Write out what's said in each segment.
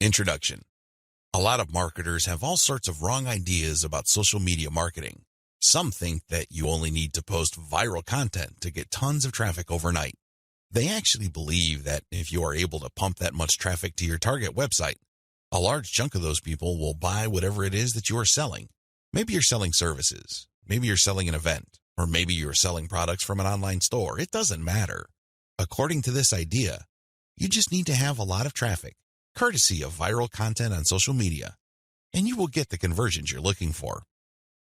Introduction. A lot of marketers have all sorts of wrong ideas about social media marketing. Some think that you only need to post viral content to get tons of traffic overnight. They actually believe that if you are able to pump that much traffic to your target website, a large chunk of those people will buy whatever it is that you are selling. Maybe you're selling services, maybe you're selling an event, or maybe you're selling products from an online store. It doesn't matter. According to this idea, you just need to have a lot of traffic, courtesy of viral content on social media, and you will get the conversions you're looking for.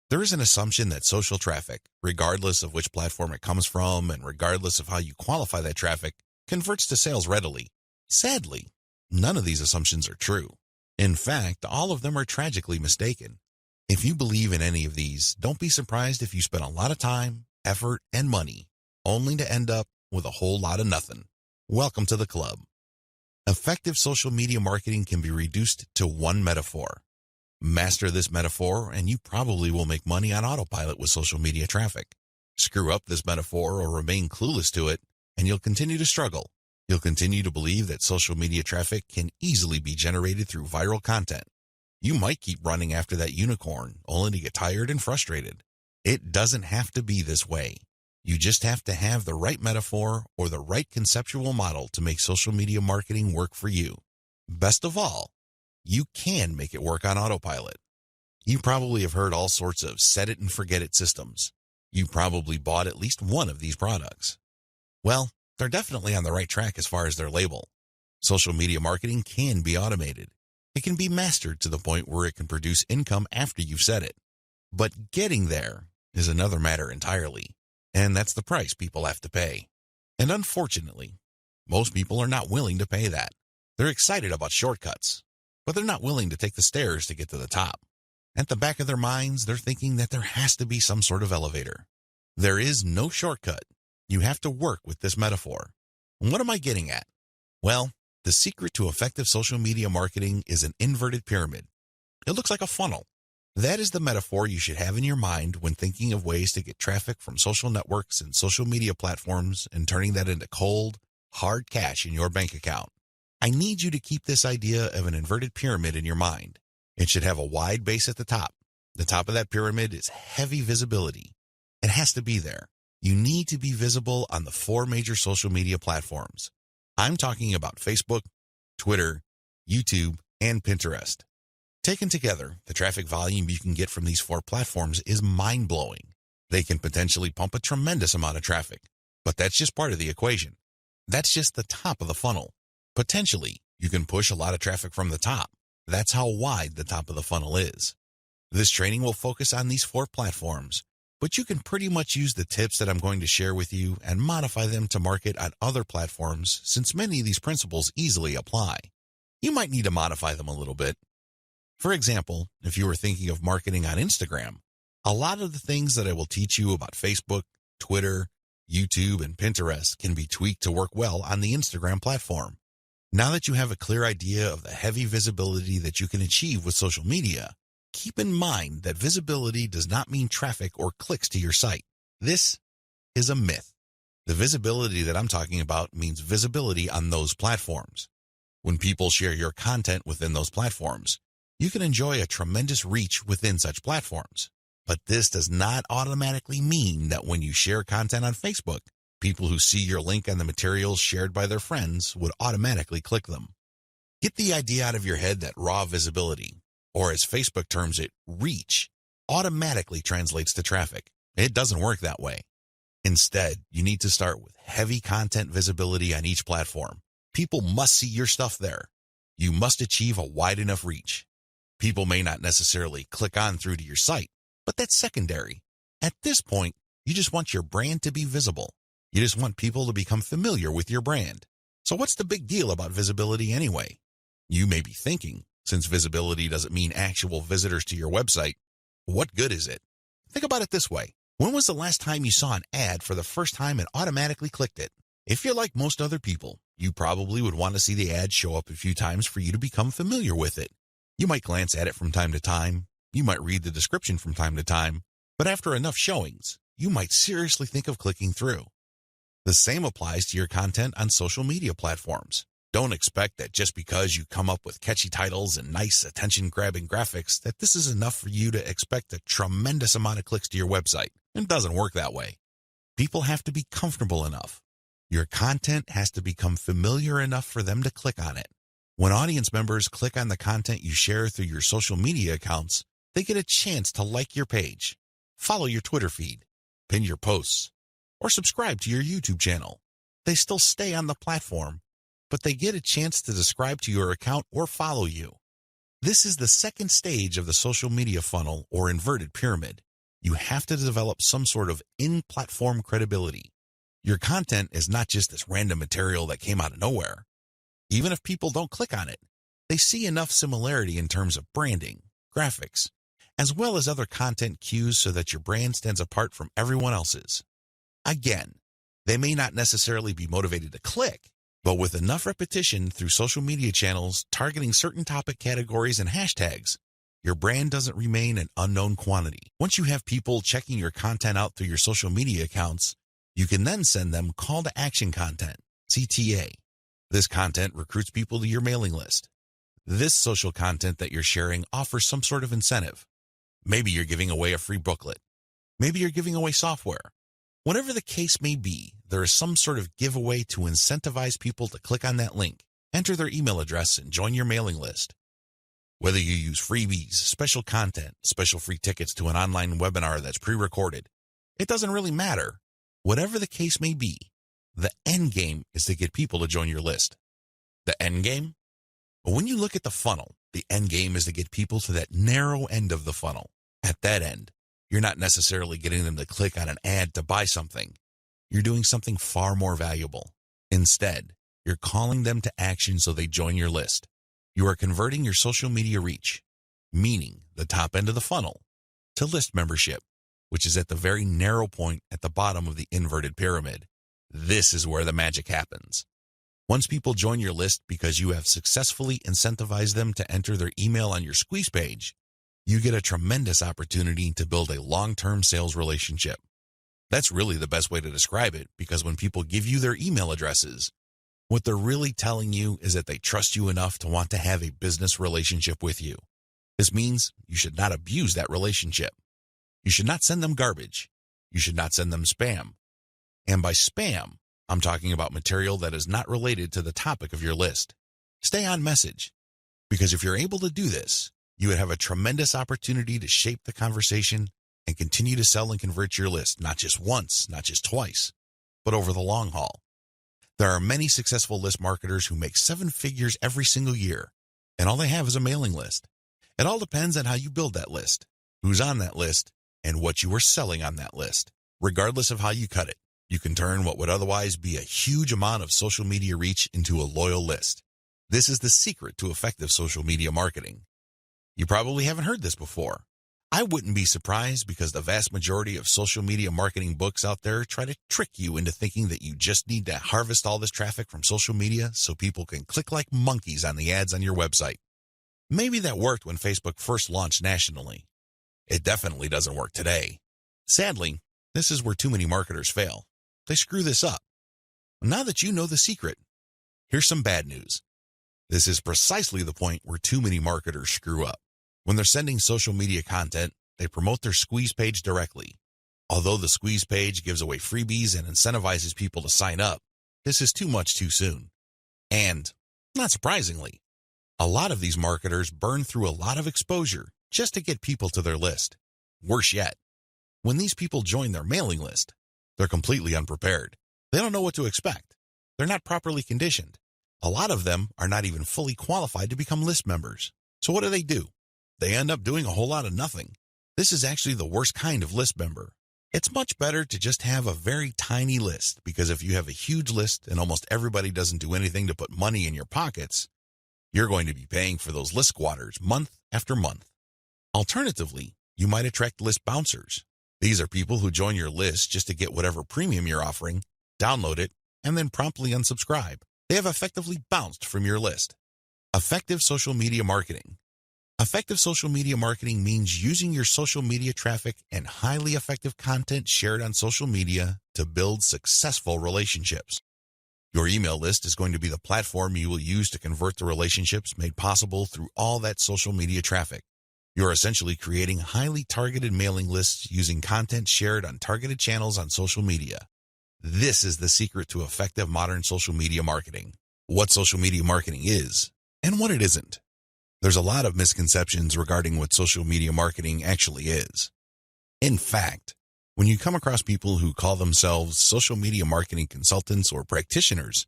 There is an assumption that social traffic, regardless of which platform it comes from and regardless of how you qualify that traffic, converts to sales readily. Sadly, none of these assumptions are true. In fact, all of them are tragically mistaken. If you believe in any of these, don't be surprised if you spend a lot of time, effort, and money, only to end up with a whole lot of nothing. Welcome to the club. Effective social media marketing can be reduced to one metaphor. Master this metaphor, and you probably will make money on autopilot with social media traffic. Screw up this metaphor or remain clueless to it, and you'll continue to struggle. You'll continue to believe that social media traffic can easily be generated through viral content. You might keep running after that unicorn, only to get tired and frustrated. It doesn't have to be this way. You just have to have the right metaphor or the right conceptual model to make social media marketing work for you. Best of all, you can make it work on autopilot. You probably have heard all sorts of set it and forget it systems. You probably bought at least one of these products. Well, they're definitely on the right track as far as their label. Social media marketing can be automated. It can be mastered to the point where it can produce income after you've set it. But getting there is another matter entirely, and that's the price people have to pay. And unfortunately, most people are not willing to pay that. They're excited about shortcuts, but they're not willing to take the stairs to get to the top. At the back of their minds, they're thinking that there has to be some sort of elevator. There is no shortcut. You have to work with this metaphor. And what am I getting at? Well, the secret to effective social media marketing is an inverted pyramid. It looks like a funnel. That is the metaphor you should have in your mind when thinking of ways to get traffic from social networks and social media platforms and turning that into cold, hard cash in your bank account. I need you to keep this idea of an inverted pyramid in your mind. It should have a wide base at the top. The top of that pyramid is heavy visibility. It has to be there. You need to be visible on the 4 major social media platforms. I'm talking about Facebook, Twitter, YouTube, and Pinterest. Taken together, the traffic volume you can get from these 4 platforms is mind-blowing. They can potentially pump a tremendous amount of traffic, but that's just part of the equation. That's just the top of the funnel. Potentially, you can push a lot of traffic from the top. That's how wide the top of the funnel is. This training will focus on these 4 platforms, but you can pretty much use the tips that I'm going to share with you and modify them to market on other platforms, since many of these principles easily apply. You might need to modify them a little bit. For example, if you were thinking of marketing on Instagram, a lot of the things that I will teach you about Facebook, Twitter, YouTube, and Pinterest can be tweaked to work well on the Instagram platform. Now that you have a clear idea of the heavy visibility that you can achieve with social media, keep in mind that visibility does not mean traffic or clicks to your site. This is a myth. The visibility that I'm talking about means visibility on those platforms. When people share your content within those platforms, you can enjoy a tremendous reach within such platforms. But this does not automatically mean that when you share content on Facebook, people who see your link on the materials shared by their friends would automatically click them. Get the idea out of your head that raw visibility, or as Facebook terms it, reach, automatically translates to traffic. It doesn't work that way. Instead, you need to start with heavy content visibility on each platform. People must see your stuff there. You must achieve a wide enough reach. People may not necessarily click on through to your site, but that's secondary. At this point, you just want your brand to be visible. You just want people to become familiar with your brand. So what's the big deal about visibility anyway? You may be thinking, since visibility doesn't mean actual visitors to your website, what good is it? Think about it this way. When was the last time you saw an ad for the first time and automatically clicked it? If you're like most other people, you probably would want to see the ad show up a few times for you to become familiar with it. You might glance at it from time to time. You might read the description from time to time. But after enough showings, you might seriously think of clicking through. The same applies to your content on social media platforms. Don't expect that just because you come up with catchy titles and nice attention-grabbing graphics that this is enough for you to expect a tremendous amount of clicks to your website. It doesn't work that way. People have to be comfortable enough. Your content has to become familiar enough for them to click on it. When audience members click on the content you share through your social media accounts, they get a chance to like your page, follow your Twitter feed, pin your posts, or subscribe to your YouTube channel. They still stay on the platform, but they get a chance to subscribe to your account or follow you. This is the second stage of the social media funnel or inverted pyramid. You have to develop some sort of in-platform credibility. Your content is not just this random material that came out of nowhere. Even if people don't click on it, they see enough similarity in terms of branding, graphics, as well as other content cues so that your brand stands apart from everyone else's. Again, they may not necessarily be motivated to click, but with enough repetition through social media channels targeting certain topic categories and hashtags, your brand doesn't remain an unknown quantity. Once you have people checking your content out through your social media accounts, you can then send them call to action content, CTA. This content recruits people to your mailing list. This social content that you're sharing offers some sort of incentive. Maybe you're giving away a free booklet. Maybe you're giving away software. Whatever the case may be, there is some sort of giveaway to incentivize people to click on that link, enter their email address, and join your mailing list. Whether you use freebies, special content, special free tickets to an online webinar that's pre-recorded, it doesn't really matter. Whatever the case may be, the end game is to get people to join your list. The end game? When you look at the funnel, the end game is to get people to that narrow end of the funnel. At that end, you're not necessarily getting them to click on an ad to buy something. You're doing something far more valuable. Instead, you're calling them to action so they join your list. You are converting your social media reach, meaning the top end of the funnel, to list membership, which is at the very narrow point at the bottom of the inverted pyramid. This is where the magic happens. Once people join your list because you have successfully incentivized them to enter their email on your squeeze page, you get a tremendous opportunity to build a long-term sales relationship. That's really the best way to describe it, because when people give you their email addresses, what they're really telling you is that they trust you enough to want to have a business relationship with you. This means you should not abuse that relationship. You should not send them garbage. You should not send them spam. And by spam, I'm talking about material that is not related to the topic of your list. Stay on message, because if you're able to do this, you would have a tremendous opportunity to shape the conversation and continue to sell and convert your list, not just once, not just twice, but over the long haul. There are many successful list marketers who make 7 figures every single year, and all they have is a mailing list. It all depends on how you build that list, who's on that list, and what you are selling on that list. Regardless of how you cut it, you can turn what would otherwise be a huge amount of social media reach into a loyal list. This is the secret to effective social media marketing. You probably haven't heard this before. I wouldn't be surprised, because the vast majority of social media marketing books out there try to trick you into thinking that you just need to harvest all this traffic from social media so people can click like monkeys on the ads on your website. Maybe that worked when Facebook first launched nationally. It definitely doesn't work today. Sadly, this is where too many marketers fail. They screw this up. Now that you know the secret, here's some bad news. This is precisely the point where too many marketers screw up. When they're sending social media content, they promote their squeeze page directly. Although the squeeze page gives away freebies and incentivizes people to sign up, this is too much too soon. And, not surprisingly, a lot of these marketers burn through a lot of exposure just to get people to their list. Worse yet, when these people join their mailing list, they're completely unprepared. They don't know what to expect. They're not properly conditioned. A lot of them are not even fully qualified to become list members. So what do? They end up doing a whole lot of nothing. This is actually the worst kind of list member. It's much better to just have a very tiny list, because if you have a huge list and almost everybody doesn't do anything to put money in your pockets, you're going to be paying for those list squatters month after month. Alternatively, you might attract list bouncers. These are people who join your list just to get whatever premium you're offering, download it, and then promptly unsubscribe. They have effectively bounced from your list. Effective social media marketing. Effective social media marketing means using your social media traffic and highly effective content shared on social media to build successful relationships. Your email list is going to be the platform you will use to convert the relationships made possible through all that social media traffic. You're essentially creating highly targeted mailing lists using content shared on targeted channels on social media. This is the secret to effective modern social media marketing. What social media marketing is and what it isn't. There's a lot of misconceptions regarding what social media marketing actually is. In fact, when you come across people who call themselves social media marketing consultants or practitioners,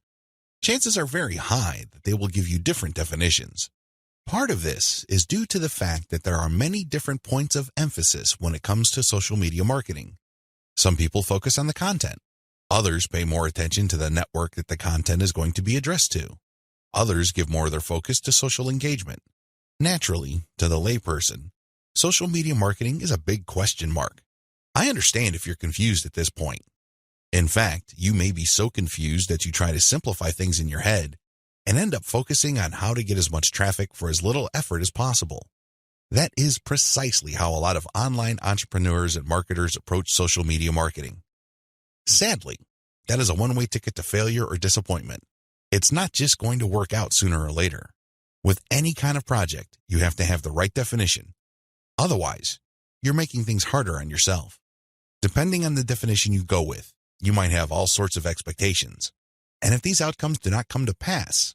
chances are very high that they will give you different definitions. Part of this is due to the fact that there are many different points of emphasis when it comes to social media marketing. Some people focus on the content. Others pay more attention to the network that the content is going to be addressed to. Others give more of their focus to social engagement. Naturally, to the layperson, social media marketing is a big question mark. I understand if you're confused at this point. In fact, you may be so confused that you try to simplify things in your head and end up focusing on how to get as much traffic for as little effort as possible. That is precisely how a lot of online entrepreneurs and marketers approach social media marketing. Sadly, that is a one-way ticket to failure or disappointment. It's not just going to work out sooner or later. With any kind of project, you have to have the right definition. Otherwise, you're making things harder on yourself. Depending on the definition you go with, you might have all sorts of expectations. And if these outcomes do not come to pass,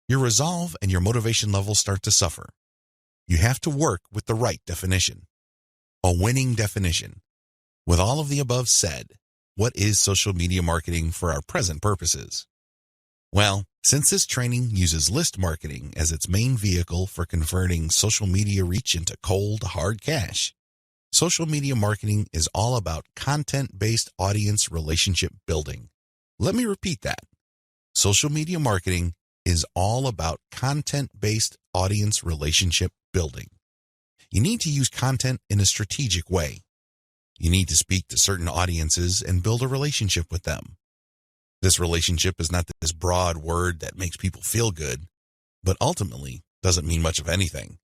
your resolve and your motivation levels start to suffer. You have to work with the right definition. A winning definition. With all of the above said, what is social media marketing for our present purposes? Well, since this training uses list marketing as its main vehicle for converting social media reach into cold, hard cash, social media marketing is all about content-based audience relationship building. Let me repeat that. Social media marketing is all about content-based audience relationship building. You need to use content in a strategic way. You need to speak to certain audiences and build a relationship with them. This relationship is not this broad word that makes people feel good, but ultimately doesn't mean much of anything.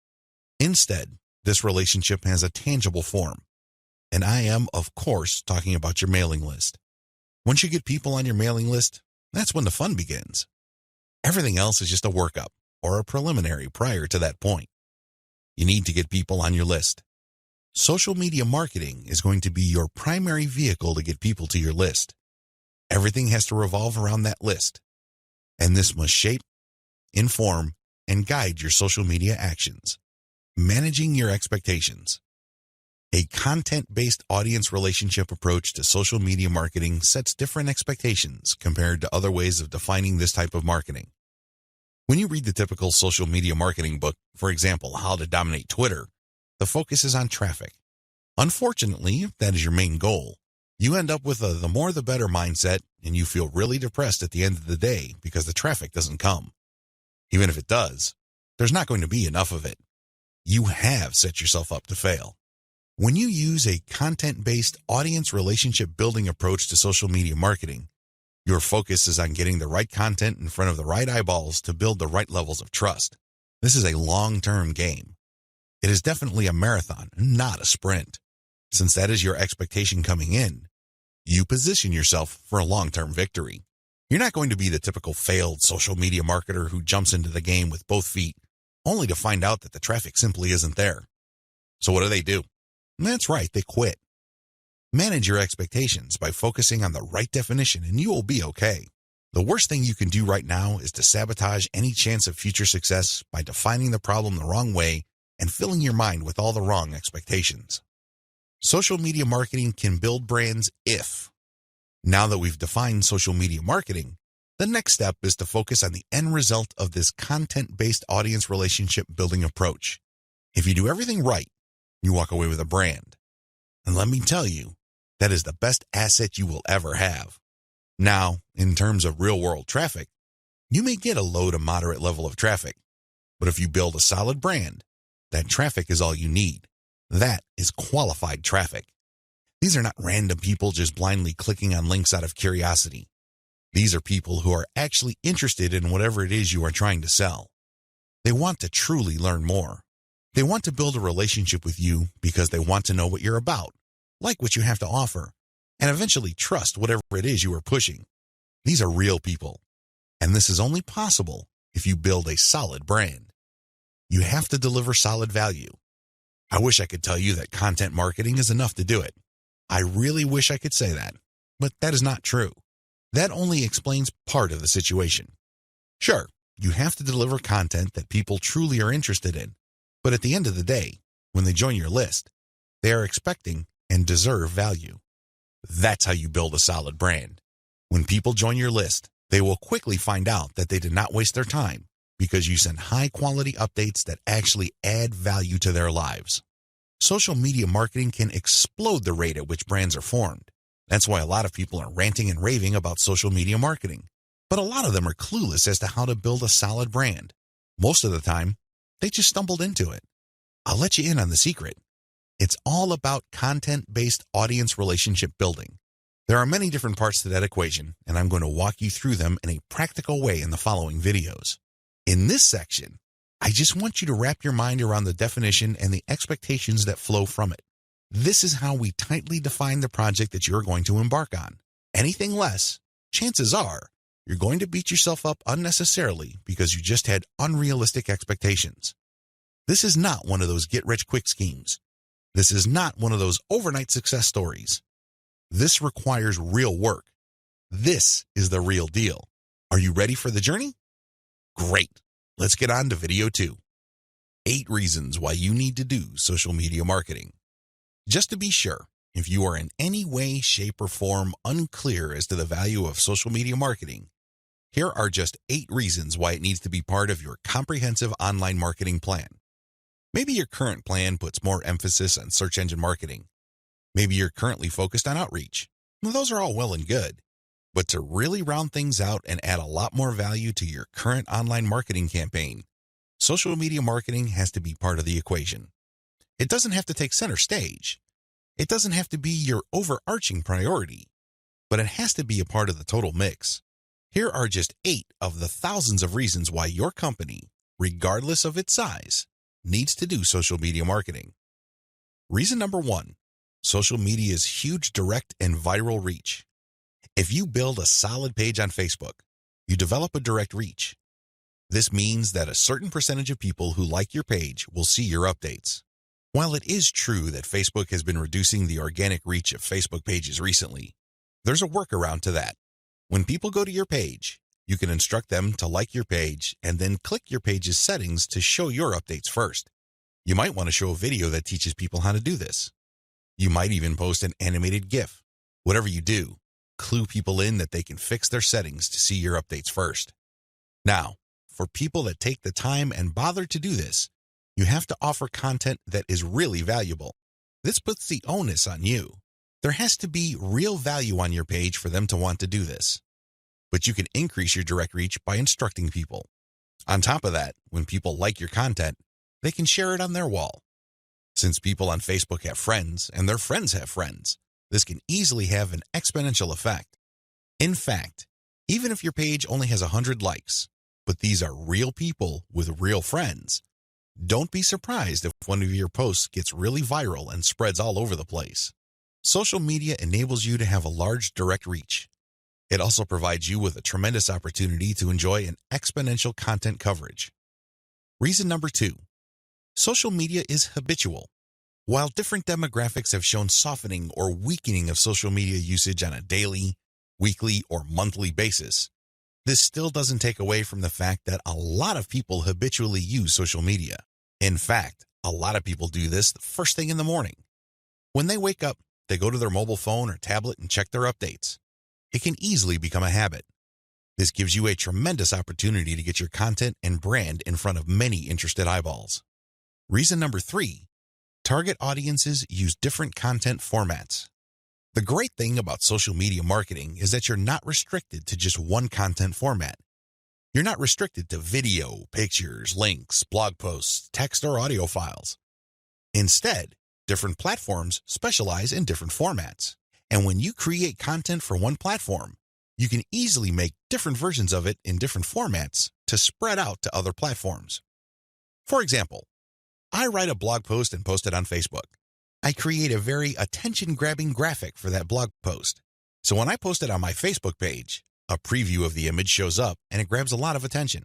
Instead, this relationship has a tangible form. And I am, of course, talking about your mailing list. Once you get people on your mailing list, that's when the fun begins. Everything else is just a workup or a preliminary prior to that point. You need to get people on your list. Social media marketing is going to be your primary vehicle to get people to your list. Everything has to revolve around that list. And this must shape, inform, and guide your social media actions. Managing your expectations. A content-based audience relationship approach to social media marketing sets different expectations compared to other ways of defining this type of marketing. When you read the typical social media marketing book, for example, How to Dominate Twitter, the focus is on traffic. Unfortunately, if that is your main goal, you end up with a the more the better mindset and you feel really depressed at the end of the day because the traffic doesn't come. Even if it does, there's not going to be enough of it. You have set yourself up to fail. When you use a content-based audience relationship building approach to social media marketing, your focus is on getting the right content in front of the right eyeballs to build the right levels of trust. This is a long-term game. It is definitely a marathon, not a sprint. Since that is your expectation coming in, you position yourself for a long-term victory. You're not going to be the typical failed social media marketer who jumps into the game with both feet, only to find out that the traffic simply isn't there. So what do? That's right, they quit. Manage your expectations by focusing on the right definition and you will be okay. The worst thing you can do right now is to sabotage any chance of future success by defining the problem the wrong way and filling your mind with all the wrong expectations. Social media marketing can build brands if. Now that we've defined social media marketing, the next step is to focus on the end result of this content-based audience relationship building approach. If you do everything right, you walk away with a brand. And let me tell you, that is the best asset you will ever have. Now, in terms of real-world traffic, you may get a low to moderate level of traffic, but if you build a solid brand, that traffic is all you need. That is qualified traffic. These are not random people just blindly clicking on links out of curiosity. These are people who are actually interested in whatever it is you are trying to sell. They want to truly learn more. They want to build a relationship with you because they want to know what you're about, like what you have to offer, and eventually trust whatever it is you are pushing. These are real people. And this is only possible if you build a solid brand. You have to deliver solid value. I wish I could tell you that content marketing is enough to do it. I really wish I could say that, but that is not true. That only explains part of the situation. Sure, you have to deliver content that people truly are interested in, but at the end of the day, when they join your list, they are expecting and deserve value. That's how you build a solid brand. When people join your list, they will quickly find out that they did not waste their time because you send high-quality updates that actually add value to their lives. Social media marketing can explode the rate at which brands are formed. That's why a lot of people are ranting and raving about social media marketing. But a lot of them are clueless as to how to build a solid brand. Most of the time, they just stumbled into it. I'll let you in on the secret. It's all about content-based audience relationship building. There are many different parts to that equation, and I'm going to walk you through them in a practical way in the following videos. In this section, I just want you to wrap your mind around the definition and the expectations that flow from it. This is how we tightly define the project that you're going to embark on. Anything less, chances are, you're going to beat yourself up unnecessarily because you just had unrealistic expectations. This is not one of those get-rich-quick schemes. This is not one of those overnight success stories. This requires real work. This is the real deal. Are you ready for the journey? Great. Let's get on to video 2. 8 reasons why you need to do social media marketing. Just to be sure, if you are in any way, shape, or form unclear as to the value of social media marketing, here are just 8 reasons why it needs to be part of your comprehensive online marketing plan. Maybe your current plan puts more emphasis on search engine marketing. Maybe you're currently focused on outreach. Well, those are all well and good. But to really round things out and add a lot more value to your current online marketing campaign, social media marketing has to be part of the equation. It doesn't have to take center stage. It doesn't have to be your overarching priority, but it has to be a part of the total mix. Here are just 8 of the thousands of reasons why your company, regardless of its size, needs to do social media marketing. Reason number 1, social media's huge direct and viral reach. If you build a solid page on Facebook, you develop a direct reach. This means that a certain percentage of people who like your page will see your updates. While it is true that Facebook has been reducing the organic reach of Facebook pages recently, there's a workaround to that. When people go to your page, you can instruct them to like your page and then click your page's settings to show your updates first. You might want to show a video that teaches people how to do this. You might even post an animated GIF. Whatever you do, clue people in that they can fix their settings to see your updates first. Now, for people that take the time and bother to do this, you have to offer content that is really valuable. This puts the onus on you. There has to be real value on your page for them to want to do this. But you can increase your direct reach by instructing people. On top of that, when people like your content, they can share it on their wall. Since people on Facebook have friends and their friends have friends, this can easily have an exponential effect. In fact, even if your page only has 100 likes, but these are real people with real friends, don't be surprised if one of your posts gets really viral and spreads all over the place. Social media enables you to have a large direct reach. It also provides you with a tremendous opportunity to enjoy an exponential content coverage. Reason number 2, social media is habitual. While different demographics have shown softening or weakening of social media usage on a daily, weekly, or monthly basis, this still doesn't take away from the fact that a lot of people habitually use social media. In fact, a lot of people do this the first thing in the morning. When they wake up, they go to their mobile phone or tablet and check their updates. It can easily become a habit. This gives you a tremendous opportunity to get your content and brand in front of many interested eyeballs. Reason number 3, target audiences use different content formats. The great thing about social media marketing is that you're not restricted to just one content format. You're not restricted to video, pictures, links, blog posts, text, or audio files. Instead, different platforms specialize in different formats. And when you create content for one platform, you can easily make different versions of it in different formats to spread out to other platforms. For example, I write a blog post and post it on Facebook. I create a very attention-grabbing graphic for that blog post. So when I post it on my Facebook page, A preview of the image shows up and it grabs a lot of attention.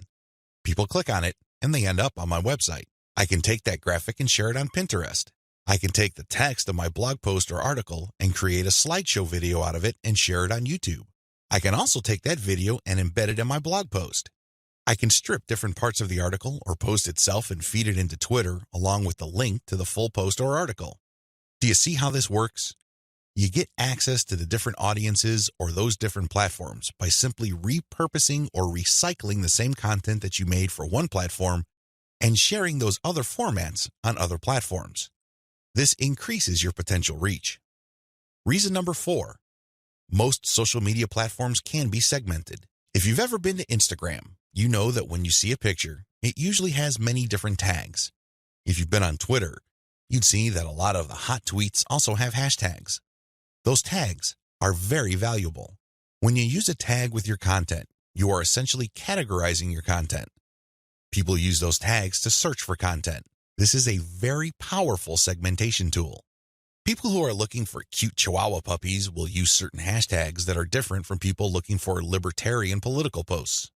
People click on it and they end up on my website. I can take that graphic and share it on Pinterest. I can take the text of my blog post or article and create a slideshow video out of it and share it on YouTube. I can also take that video and embed it in my blog post. I can strip different parts of the article or post itself and feed it into Twitter along with the link to the full post or article. Do you see how this works? You get access to the different audiences or those different platforms by simply repurposing or recycling the same content that you made for one platform and sharing those other formats on other platforms. This increases your potential reach. Reason number 4, most social media platforms can be segmented. If you've ever been to Instagram, you know that when you see a picture, it usually has many different tags. If you've been on Twitter, you'd see that a lot of the hot tweets also have hashtags. Those tags are very valuable. When you use a tag with your content, you are essentially categorizing your content. People use those tags to search for content. This is a very powerful segmentation tool. People who are looking for cute Chihuahua puppies will use certain hashtags that are different from people looking for libertarian political posts.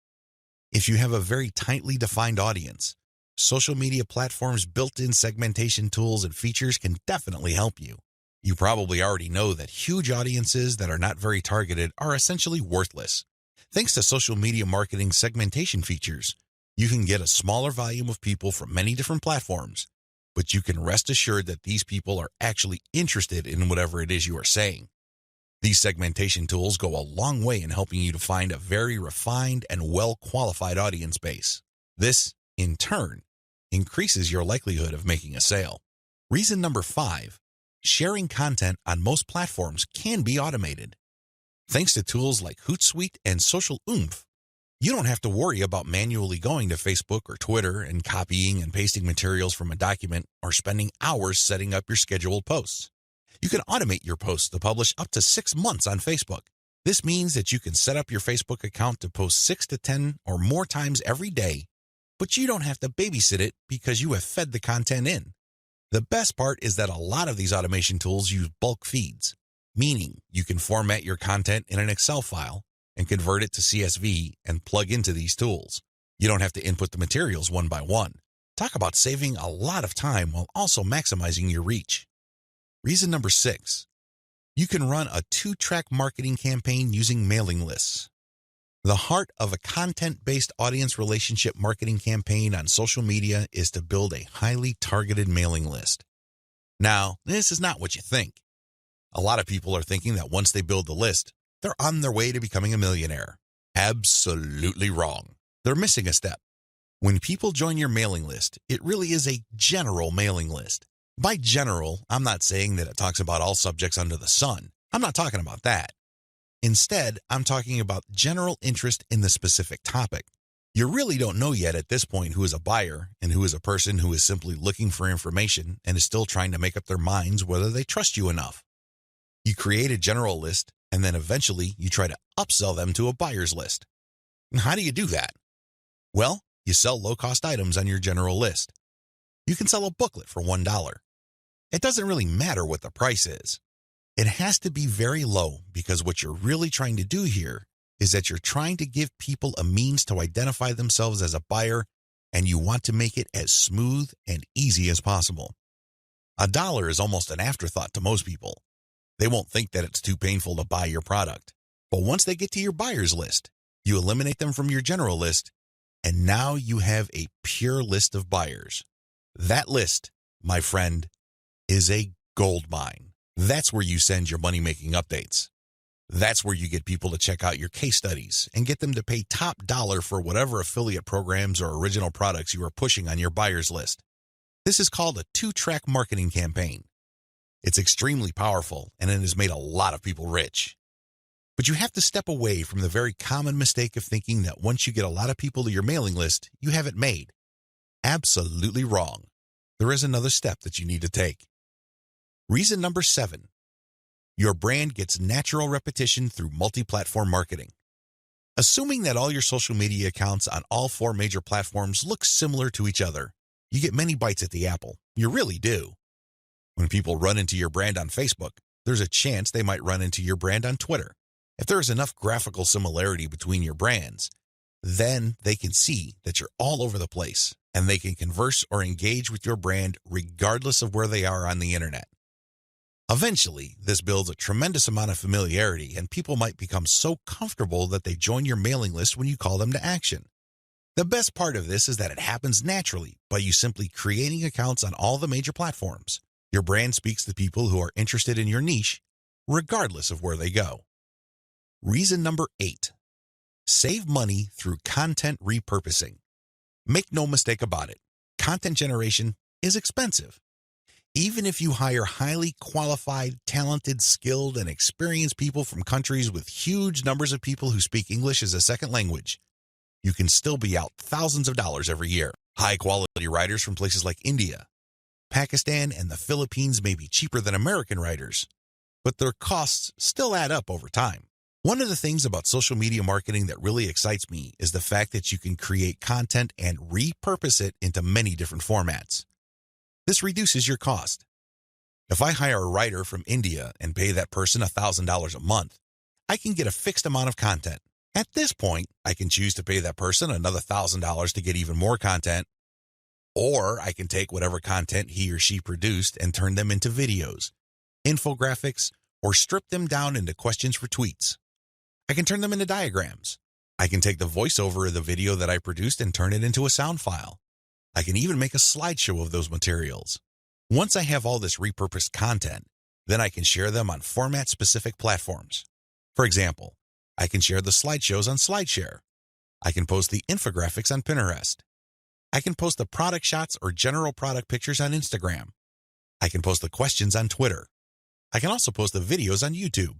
If you have a very tightly defined audience, social media platforms' built-in segmentation tools and features can definitely help you. You probably already know that huge audiences that are not very targeted are essentially worthless. Thanks to social media marketing segmentation features, you can get a smaller volume of people from many different platforms, but you can rest assured that these people are actually interested in whatever it is you are saying. These segmentation tools go a long way in helping you to find a very refined and well-qualified audience base. This, in turn, increases your likelihood of making a sale. Reason number 5, sharing content on most platforms can be automated. Thanks to tools like Hootsuite and Social Oomph, you don't have to worry about manually going to Facebook or Twitter and copying and pasting materials from a document or spending hours setting up your scheduled posts. You can automate your posts to publish up to 6 months on Facebook. This means that you can set up your Facebook account to post 6 to 10 or more times every day, but you don't have to babysit it because you have fed the content in. The best part is that a lot of these automation tools use bulk feeds, meaning you can format your content in an Excel file and convert it to CSV and plug into these tools. You don't have to input the materials one by one. Talk about saving a lot of time while also maximizing your reach. Reason number 6, you can run a 2-track marketing campaign using mailing lists. The heart of a content-based audience relationship marketing campaign on social media is to build a highly targeted mailing list. Now, this is not what you think. A lot of people are thinking that once they build the list, they're on their way to becoming a millionaire. Absolutely wrong. They're missing a step. When people join your mailing list, it really is a general mailing list. By general, I'm not saying that it talks about all subjects under the sun. I'm not talking about that. Instead, I'm talking about general interest in the specific topic. You really don't know yet at this point who is a buyer and who is a person who is simply looking for information and is still trying to make up their minds whether they trust you enough. You create a general list, and then eventually you try to upsell them to a buyer's list. And how do you do that? Well, you sell low-cost items on your general list. You can sell a booklet for $1. It doesn't really matter what the price is. It has to be very low because what you're really trying to do here is that you're trying to give people a means to identify themselves as a buyer, and you want to make it as smooth and easy as possible. $1 is almost an afterthought to most people. They won't think that it's too painful to buy your product. But once they get to your buyer's list, you eliminate them from your general list, and now you have a pure list of buyers. That list, my friend, is a gold mine. That's where you send your money-making updates. That's where you get people to check out your case studies and get them to pay top dollar for whatever affiliate programs or original products you are pushing on your buyer's list. This is called a 2-track marketing campaign. It's extremely powerful, and it has made a lot of people rich. But you have to step away from the very common mistake of thinking that once you get a lot of people to your mailing list, you have it made. Absolutely wrong. There is another step that you need to take. Reason number 7, your brand gets natural repetition through multi-platform marketing. Assuming that all your social media accounts on all 4 major platforms look similar to each other, you get many bites at the apple. You really do. When people run into your brand on Facebook, there's a chance they might run into your brand on Twitter. If there is enough graphical similarity between your brands, then they can see that you're all over the place and they can converse or engage with your brand regardless of where they are on the internet. Eventually, this builds a tremendous amount of familiarity and people might become so comfortable that they join your mailing list when you call them to action. The best part of this is that it happens naturally by you simply creating accounts on all the major platforms. Your brand speaks to people who are interested in your niche, regardless of where they go. Reason number 8. Save money through content repurposing. Make no mistake about it, content generation is expensive. Even if you hire highly qualified, talented, skilled, and experienced people from countries with huge numbers of people who speak English as a second language, you can still be out thousands of dollars every year. High-quality writers from places like India, Pakistan, and the Philippines may be cheaper than American writers, but their costs still add up over time. One of the things about social media marketing that really excites me is the fact that you can create content and repurpose it into many different formats. This reduces your cost. If I hire a writer from India and pay that person $1,000 a month, I can get a fixed amount of content. At this point, I can choose to pay that person another $1,000 to get even more content, or I can take whatever content he or she produced and turn them into videos, infographics, or strip them down into questions for tweets. I can turn them into diagrams. I can take the voiceover of the video that I produced and turn it into a sound file. I can even make a slideshow of those materials. Once I have all this repurposed content, then I can share them on format-specific platforms. For example, I can share the slideshows on SlideShare. I can post the infographics on Pinterest. I can post the product shots or general product pictures on Instagram. I can post the questions on Twitter. I can also post the videos on YouTube.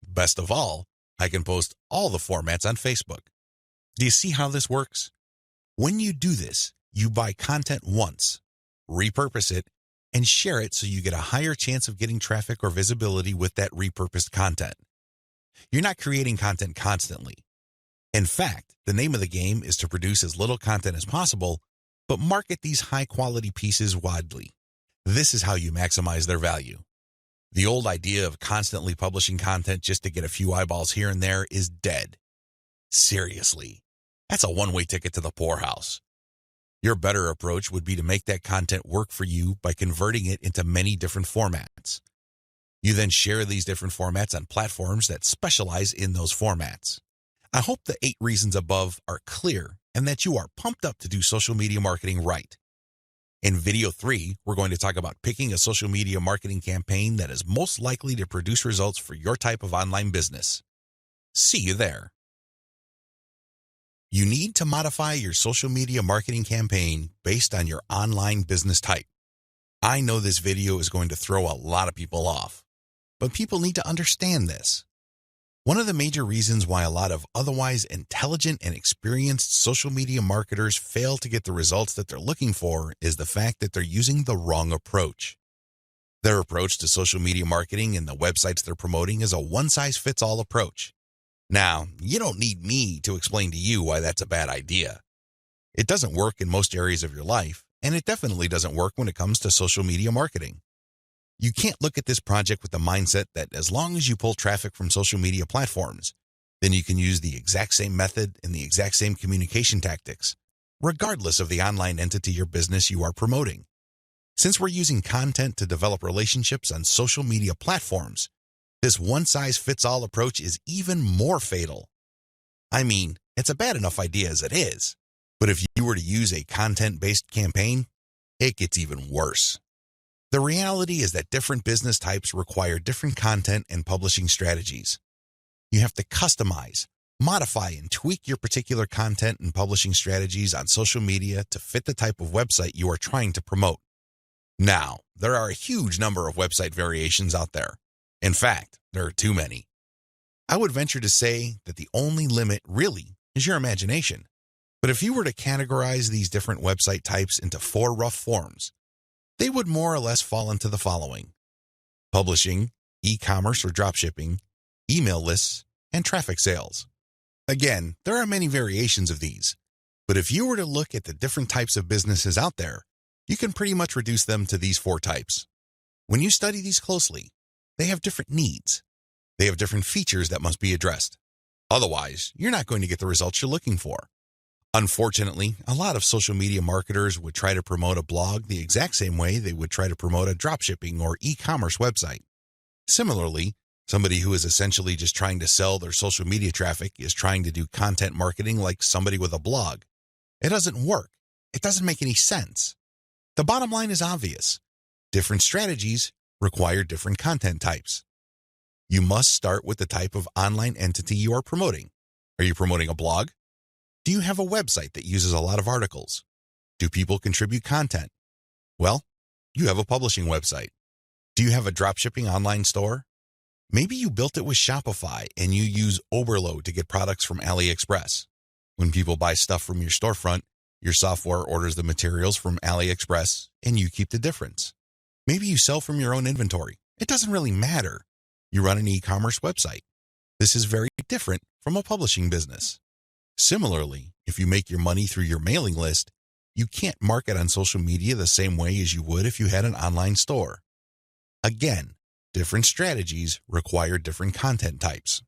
Best of all, I can post all the formats on Facebook. Do you see how this works? When you do this, you buy content once, repurpose it, and share it so you get a higher chance of getting traffic or visibility with that repurposed content. You're not creating content constantly. In fact, the name of the game is to produce as little content as possible, but market these high-quality pieces widely. This is how you maximize their value. The old idea of constantly publishing content just to get a few eyeballs here and there is dead. Seriously, that's a one-way ticket to the poorhouse. Your better approach would be to make that content work for you by converting it into many different formats. You then share these different formats on platforms that specialize in those formats. I hope the 8 reasons above are clear and that you are pumped up to do social media marketing right. In video 3, we're going to talk about picking a social media marketing campaign that is most likely to produce results for your type of online business. See you there. You need to modify your social media marketing campaign based on your online business type. I know this video is going to throw a lot of people off, but people need to understand this. One of the major reasons why a lot of otherwise intelligent and experienced social media marketers fail to get the results that they're looking for is the fact that they're using the wrong approach. Their approach to social media marketing and the websites they're promoting is a one-size-fits-all approach. Now, you don't need me to explain to you why that's a bad idea. It doesn't work in most areas of your life, and it definitely doesn't work when it comes to social media marketing. You can't look at this project with the mindset that as long as you pull traffic from social media platforms, then you can use the exact same method and the exact same communication tactics, regardless of the online entity or business you are promoting. Since we're using content to develop relationships on social media platforms, this one-size-fits-all approach is even more fatal. I mean, it's a bad enough idea as it is, but if you were to use a content-based campaign, it gets even worse. The reality is that different business types require different content and publishing strategies. You have to customize, modify, and tweak your particular content and publishing strategies on social media to fit the type of website you are trying to promote. Now, there are a huge number of website variations out there. In fact, there are too many. I would venture to say that the only limit really is your imagination. But if you were to categorize these different website types into 4 rough forms, they would more or less fall into the following: publishing, e-commerce or dropshipping, email lists, and traffic sales. Again, there are many variations of these, but if you were to look at the different types of businesses out there, you can pretty much reduce them to these 4 types. When you study these closely, they have different needs. They have different features that must be addressed. Otherwise, you're not going to get the results you're looking for. Unfortunately, a lot of social media marketers would try to promote a blog the exact same way they would try to promote a dropshipping or e-commerce website. Similarly, somebody who is essentially just trying to sell their social media traffic is trying to do content marketing like somebody with a blog. It doesn't work. It doesn't make any sense. The bottom line is obvious. Different strategies require different content types. You must start with the type of online entity you are promoting. Are you promoting a blog? Do you have a website that uses a lot of articles? Do people contribute content? Well, you have a publishing website. Do you have a dropshipping online store? Maybe you built it with Shopify and you use Overload to get products from AliExpress. When people buy stuff from your storefront, your software orders the materials from AliExpress and you keep the difference. Maybe you sell from your own inventory. It doesn't really matter. You run an e-commerce website. This is very different from a publishing business. Similarly, if you make your money through your mailing list, you can't market on social media the same way as you would if you had an online store. Again, different strategies require different content types.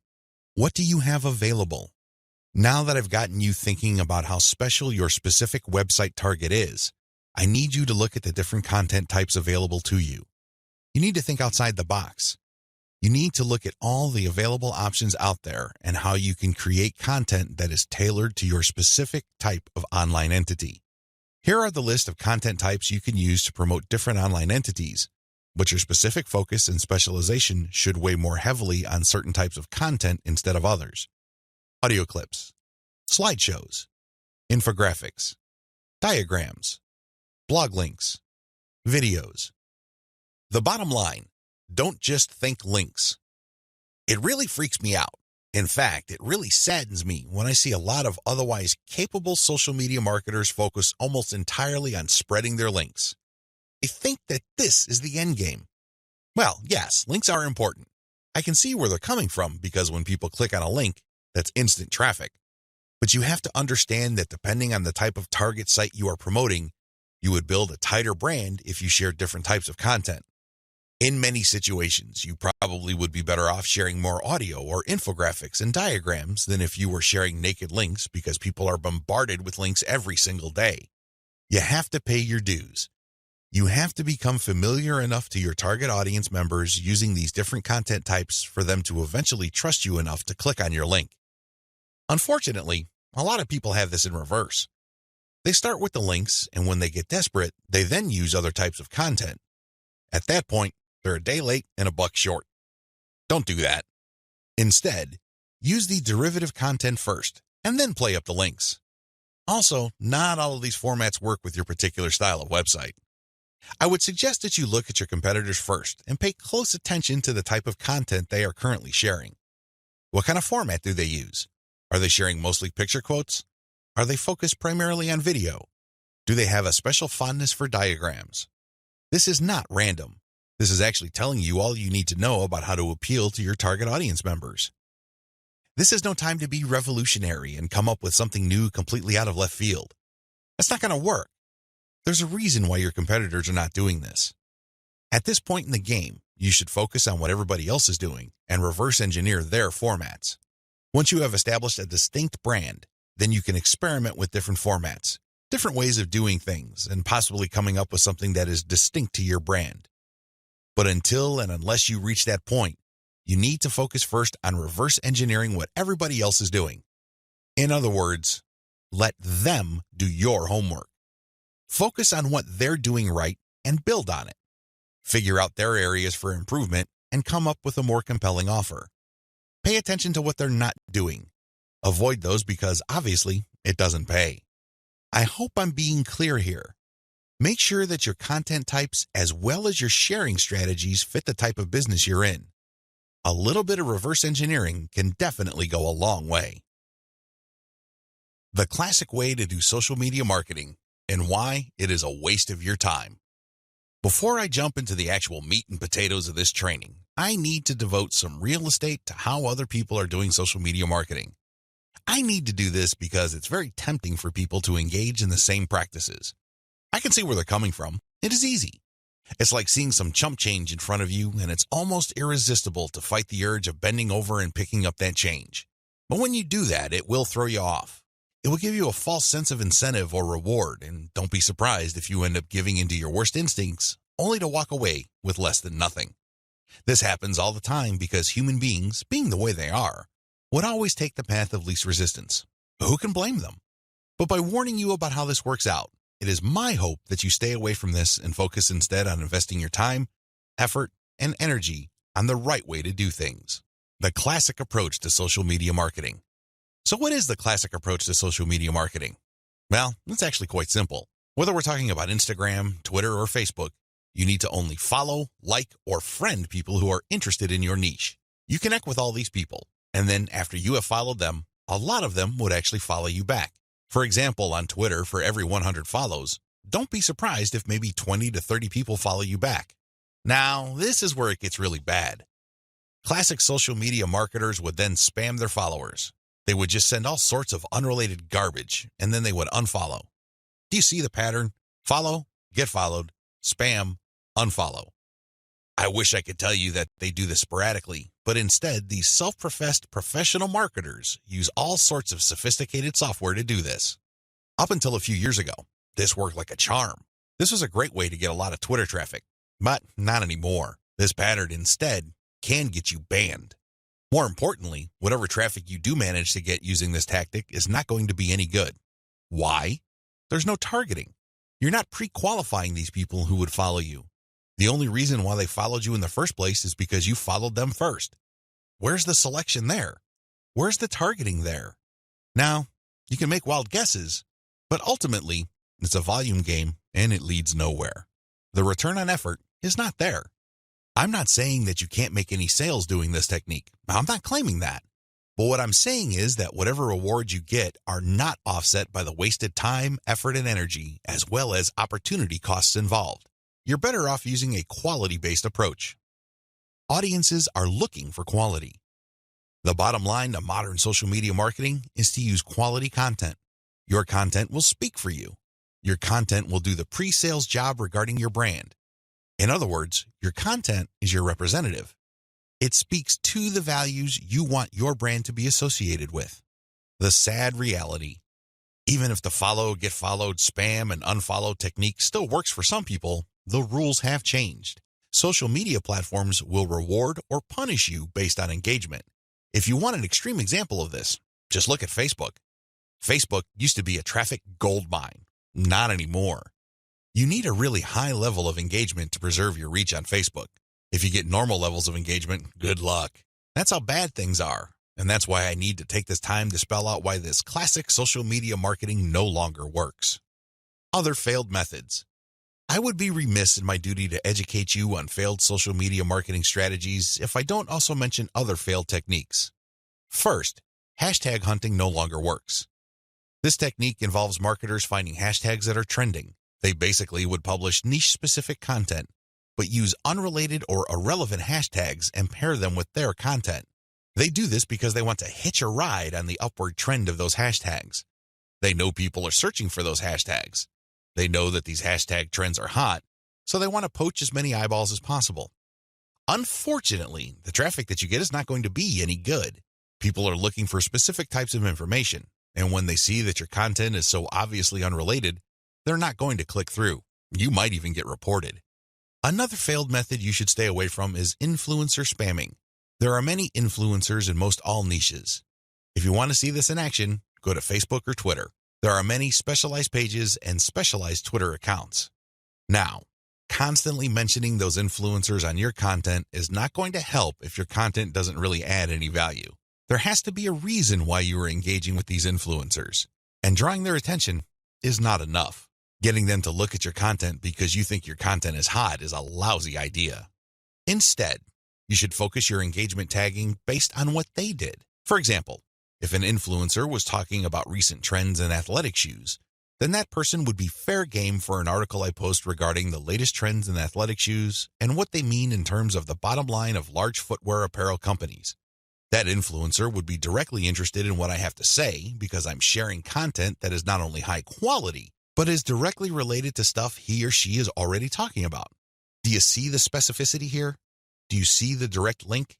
What do you have available? Now that I've gotten you thinking about how special your specific website target is, I need you to look at the different content types available to you. You need to think outside the box. You need to look at all the available options out there and how you can create content that is tailored to your specific type of online entity. Here are the list of content types you can use to promote different online entities, but your specific focus and specialization should weigh more heavily on certain types of content instead of others. Audio clips, slideshows, infographics, diagrams, blog links, videos. The bottom line, don't just think links. It really freaks me out. In fact, it really saddens me when I see a lot of otherwise capable social media marketers focus almost entirely on spreading their links. They think that this is the end game. Well, yes, links are important. I can see where they're coming from because when people click on a link, that's instant traffic. But you have to understand that depending on the type of target site you are promoting, you would build a tighter brand if you share different types of content. In many situations, you probably would be better off sharing more audio or infographics and diagrams than if you were sharing naked links because people are bombarded with links every single day. You have to pay your dues. You have to become familiar enough to your target audience members using these different content types for them to eventually trust you enough to click on your link. Unfortunately, a lot of people have this in reverse. They start with the links, and when they get desperate, they then use other types of content. At that point, they're a day late and a buck short. Don't do that. Instead, use the derivative content first, and then play up the links. Also, not all of these formats work with your particular style of website. I would suggest that you look at your competitors first and pay close attention to the type of content they are currently sharing. What kind of format do they use? Are they sharing mostly picture quotes? Are they focused primarily on video? Do they have a special fondness for diagrams? This is not random. This is actually telling you all you need to know about how to appeal to your target audience members. This is no time to be revolutionary and come up with something new completely out of left field. That's not going to work. There's a reason why your competitors are not doing this. At this point in the game, you should focus on what everybody else is doing and reverse engineer their formats. Once you have established a distinct brand, then you can experiment with different formats, different ways of doing things, and possibly coming up with something that is distinct to your brand. But until and unless you reach that point, you need to focus first on reverse engineering what everybody else is doing. In other words, let them do your homework. Focus on what they're doing right and build on it. Figure out their areas for improvement and come up with a more compelling offer. Pay attention to what they're not doing. Avoid those because obviously it doesn't pay. I hope I'm being clear here. Make sure that your content types as well as your sharing strategies fit the type of business you're in. A little bit of reverse engineering can definitely go a long way. The classic way to do social media marketing and why it is a waste of your time. Before I jump into the actual meat and potatoes of this training, I need to devote some real estate to how other people are doing social media marketing. I need to do this because it's very tempting for people to engage in the same practices. I can see where they're coming from. It is easy. It's like seeing some chump change in front of you, and it's almost irresistible to fight the urge of bending over and picking up that change. But when you do that, it will throw you off. It will give you a false sense of incentive or reward, and don't be surprised if you end up giving into your worst instincts, only to walk away with less than nothing. This happens all the time because human beings, being the way they are, would always take the path of least resistance. Who can blame them? But by warning you about how this works out, it is my hope that you stay away from this and focus instead on investing your time, effort, and energy on the right way to do things. The classic approach to social media marketing. So what is the classic approach to social media marketing? Well, it's actually quite simple. Whether we're talking about Instagram, Twitter, or Facebook, you need to only follow, like, or friend people who are interested in your niche. You connect with all these people, and then after you have followed them, a lot of them would actually follow you back. For example, on Twitter, for every 100 follows, don't be surprised if maybe 20 to 30 people follow you back. Now, this is where it gets really bad. Classic social media marketers would then spam their followers. They would just send all sorts of unrelated garbage, and then they would unfollow. Do you see the pattern? Follow, get followed, spam, unfollow. I wish I could tell you that they do this sporadically, but instead, these self-professed professional marketers use all sorts of sophisticated software to do this. Up until a few years ago, this worked like a charm. This was a great way to get a lot of Twitter traffic, but not anymore. This pattern instead can get you banned. More importantly, whatever traffic you do manage to get using this tactic is not going to be any good. Why? There's no targeting. You're not pre-qualifying these people who would follow you. The only reason why they followed you in the first place is because you followed them first. Where's the selection there? Where's the targeting there? Now, you can make wild guesses, but ultimately, it's a volume game and it leads nowhere. The return on effort is not there. I'm not saying that you can't make any sales doing this technique. I'm not claiming that. But what I'm saying is that whatever rewards you get are not offset by the wasted time, effort, and energy, as well as opportunity costs involved. You're better off using a quality-based approach. Audiences are looking for quality. The bottom line to modern social media marketing is to use quality content. Your content will speak for you. Your content will do the pre-sales job regarding your brand. In other words, your content is your representative. It speaks to the values you want your brand to be associated with. The sad reality. Even if the follow, get followed, spam, and unfollow technique still works for some people, the rules have changed. Social media platforms will reward or punish you based on engagement. If you want an extreme example of this, just look at Facebook. Facebook used to be a traffic gold mine. Not anymore. You need a really high level of engagement to preserve your reach on Facebook. If you get normal levels of engagement, good luck. That's how bad things are. And that's why I need to take this time to spell out why this classic social media marketing no longer works. Other failed methods. I would be remiss in my duty to educate you on failed social media marketing strategies if I don't also mention other failed techniques. First, hashtag hunting no longer works. This technique involves marketers finding hashtags that are trending. They basically would publish niche-specific content, but use unrelated or irrelevant hashtags and pair them with their content. They do this because they want to hitch a ride on the upward trend of those hashtags. They know people are searching for those hashtags. They know that these hashtag trends are hot, so they want to poach as many eyeballs as possible. Unfortunately, the traffic that you get is not going to be any good. People are looking for specific types of information, and when they see that your content is so obviously unrelated, they're not going to click through. You might even get reported. Another failed method you should stay away from is influencer spamming. There are many influencers in most all niches. If you want to see this in action, go to Facebook or Twitter. There are many specialized pages and specialized Twitter accounts. Now, constantly mentioning those influencers on your content is not going to help if your content doesn't really add any value. There has to be a reason why you are engaging with these influencers, and drawing their attention is not enough. Getting them to look at your content because you think your content is hot is a lousy idea. Instead, you should focus your engagement tagging based on what they did. For example, if an influencer was talking about recent trends in athletic shoes, then that person would be fair game for an article I post regarding the latest trends in athletic shoes and what they mean in terms of the bottom line of large footwear apparel companies. That influencer would be directly interested in what I have to say because I'm sharing content that is not only high quality, but is directly related to stuff he or she is already talking about. Do you see the specificity here? Do you see the direct link?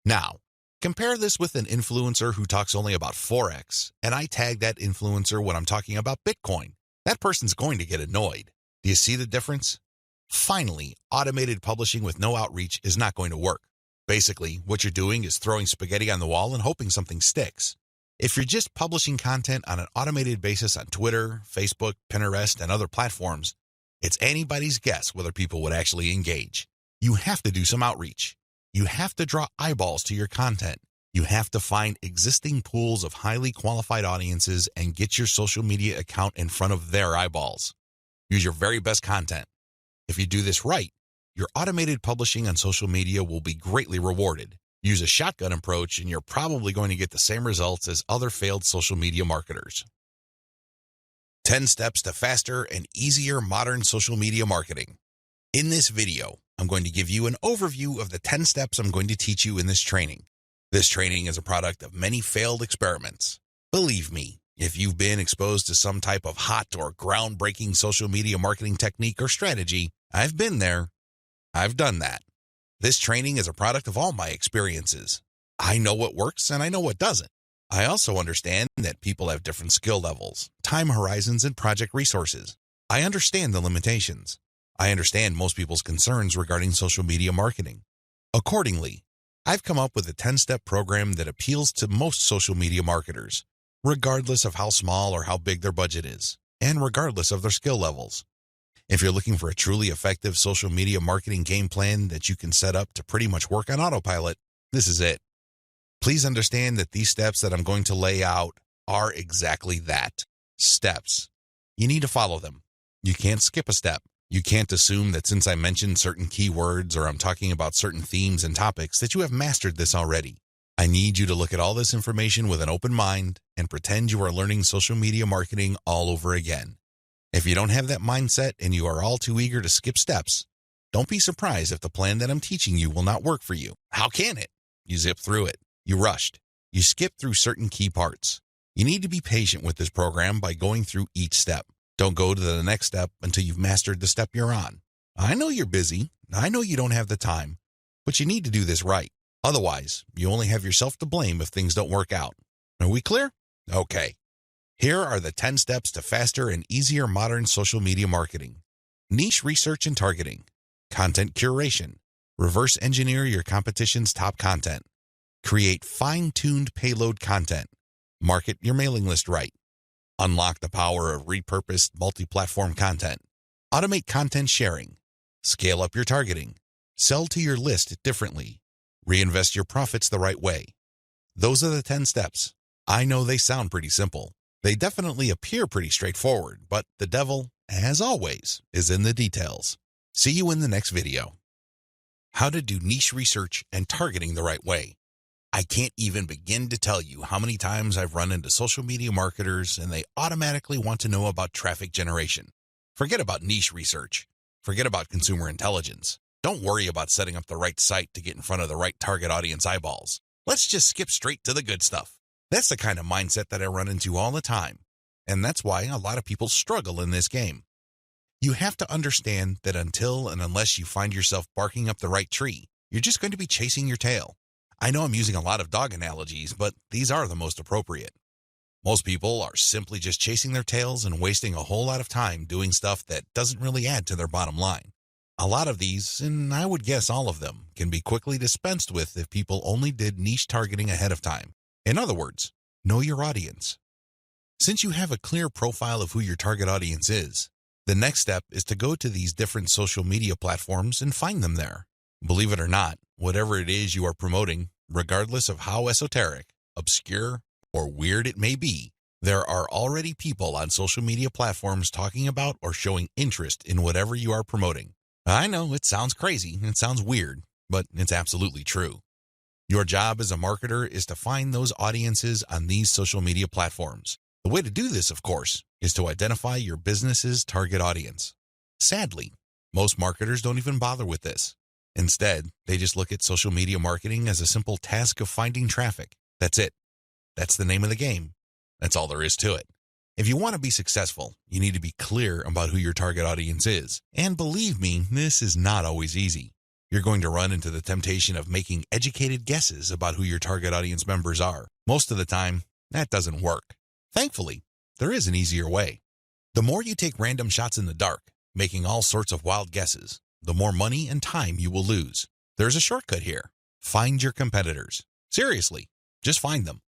Now, compare this with an influencer who talks only about Forex, and I tag that influencer when I'm talking about Bitcoin. That person's going to get annoyed. Do you see the difference? Finally, automated publishing with no outreach is not going to work. Basically, what you're doing is throwing spaghetti on the wall and hoping something sticks. If you're just publishing content on an automated basis on Twitter, Facebook, Pinterest, and other platforms, it's anybody's guess whether people would actually engage. You have to do some outreach. You have to draw eyeballs to your content. You have to find existing pools of highly qualified audiences and get your social media account in front of their eyeballs. Use your very best content. If you do this right, your automated publishing on social media will be greatly rewarded. Use a shotgun approach and you're probably going to get the same results as other failed social media marketers. 10 steps to faster and easier modern social media marketing. In this video, I'm going to give you an overview of the 10 steps I'm going to teach you in this training. This training is a product of many failed experiments. Believe me, if you've been exposed to some type of hot or groundbreaking social media marketing technique or strategy, I've been there. I've done that. This training is a product of all my experiences. I know what works and I know what doesn't. I also understand that people have different skill levels, time horizons, and project resources. I understand the limitations. I understand most people's concerns regarding social media marketing. Accordingly, I've come up with a 10-step program that appeals to most social media marketers, regardless of how small or how big their budget is, and regardless of their skill levels. If you're looking for a truly effective social media marketing game plan that you can set up to pretty much work on autopilot, this is it. Please understand that these steps that I'm going to lay out are exactly that, steps. You need to follow them. You can't skip a step. You can't assume that since I mentioned certain keywords or I'm talking about certain themes and topics that you have mastered this already. I need you to look at all this information with an open mind and pretend you are learning social media marketing all over again. If you don't have that mindset and you are all too eager to skip steps, don't be surprised if the plan that I'm teaching you will not work for you. How can it? You zip through it. You rushed. You skipped through certain key parts. You need to be patient with this program by going through each step. Don't go to the next step until you've mastered the step you're on. I know you're busy. I know you don't have the time, but you need to do this right. Otherwise, you only have yourself to blame if things don't work out. Are we clear? Okay. Here are the 10 steps to faster and easier modern social media marketing. Niche research and targeting. Content curation. Reverse engineer your competition's top content. Create fine-tuned payload content. Market your mailing list right. Unlock the power of repurposed multi-platform content. Automate content sharing. Scale up your targeting. Sell to your list differently. Reinvest your profits the right way. Those are the 10 steps. I know they sound pretty simple. They definitely appear pretty straightforward, but the devil, as always, is in the details. See you in the next video. How to do niche research and targeting the right way. I can't even begin to tell you how many times I've run into social media marketers and they automatically want to know about traffic generation. Forget about niche research. Forget about consumer intelligence. Don't worry about setting up the right site to get in front of the right target audience eyeballs. Let's just skip straight to the good stuff. That's the kind of mindset that I run into all the time. And that's why a lot of people struggle in this game. You have to understand that until and unless you find yourself barking up the right tree, you're just going to be chasing your tail. I know I'm using a lot of dog analogies, but these are the most appropriate. Most people are simply just chasing their tails and wasting a whole lot of time doing stuff that doesn't really add to their bottom line. A lot of these, and I would guess all of them, can be quickly dispensed with if people only did niche targeting ahead of time. In other words, know your audience. Since you have a clear profile of who your target audience is, the next step is to go to these different social media platforms and find them there. Believe it or not, whatever it is you are promoting, regardless of how esoteric, obscure, or weird it may be, there are already people on social media platforms talking about or showing interest in whatever you are promoting. I know it sounds crazy, it sounds weird, but it's absolutely true. Your job as a marketer is to find those audiences on these social media platforms. The way to do this, of course, is to identify your business's target audience. Sadly, most marketers don't even bother with this. Instead, they just look at social media marketing as a simple task of finding traffic. That's it. That's the name of the game. That's all there is to it. If you want to be successful, you need to be clear about who your target audience is. And believe me, this is not always easy. You're going to run into the temptation of making educated guesses about who your target audience members are. Most of the time, that doesn't work. Thankfully, there is an easier way. The more you take random shots in the dark, making all sorts of wild guesses, the more money and time you will lose. There's a shortcut here. Find your competitors. Seriously, just find them.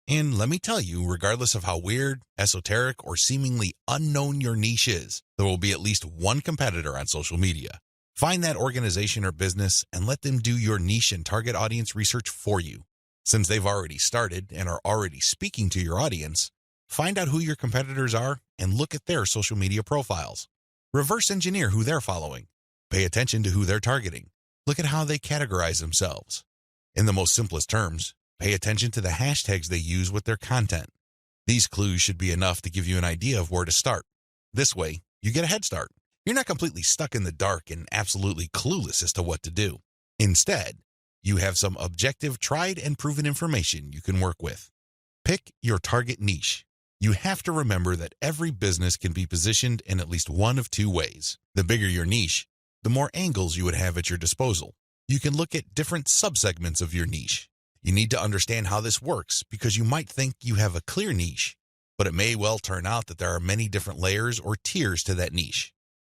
And let me tell you, regardless of how weird, esoteric, or seemingly unknown your niche is, there will be at least one competitor on social media. Find that organization or business and let them do your niche and target audience research for you. Since they've already started and are already speaking to your audience, find out who your competitors are and look at their social media profiles. Reverse engineer who they're following. Pay attention to who they're targeting. Look at how they categorize themselves. In the most simplest terms, pay attention to the hashtags they use with their content. These clues should be enough to give you an idea of where to start. This way, you get a head start. You're not completely stuck in the dark and absolutely clueless as to what to do. Instead, you have some objective, tried and proven information you can work with. Pick your target niche. You have to remember that every business can be positioned in at least one of two ways. The bigger your niche, the more angles you would have at your disposal. You can look at different subsegments of your niche. You need to understand how this works because you might think you have a clear niche, but it may well turn out that there are many different layers or tiers to that niche.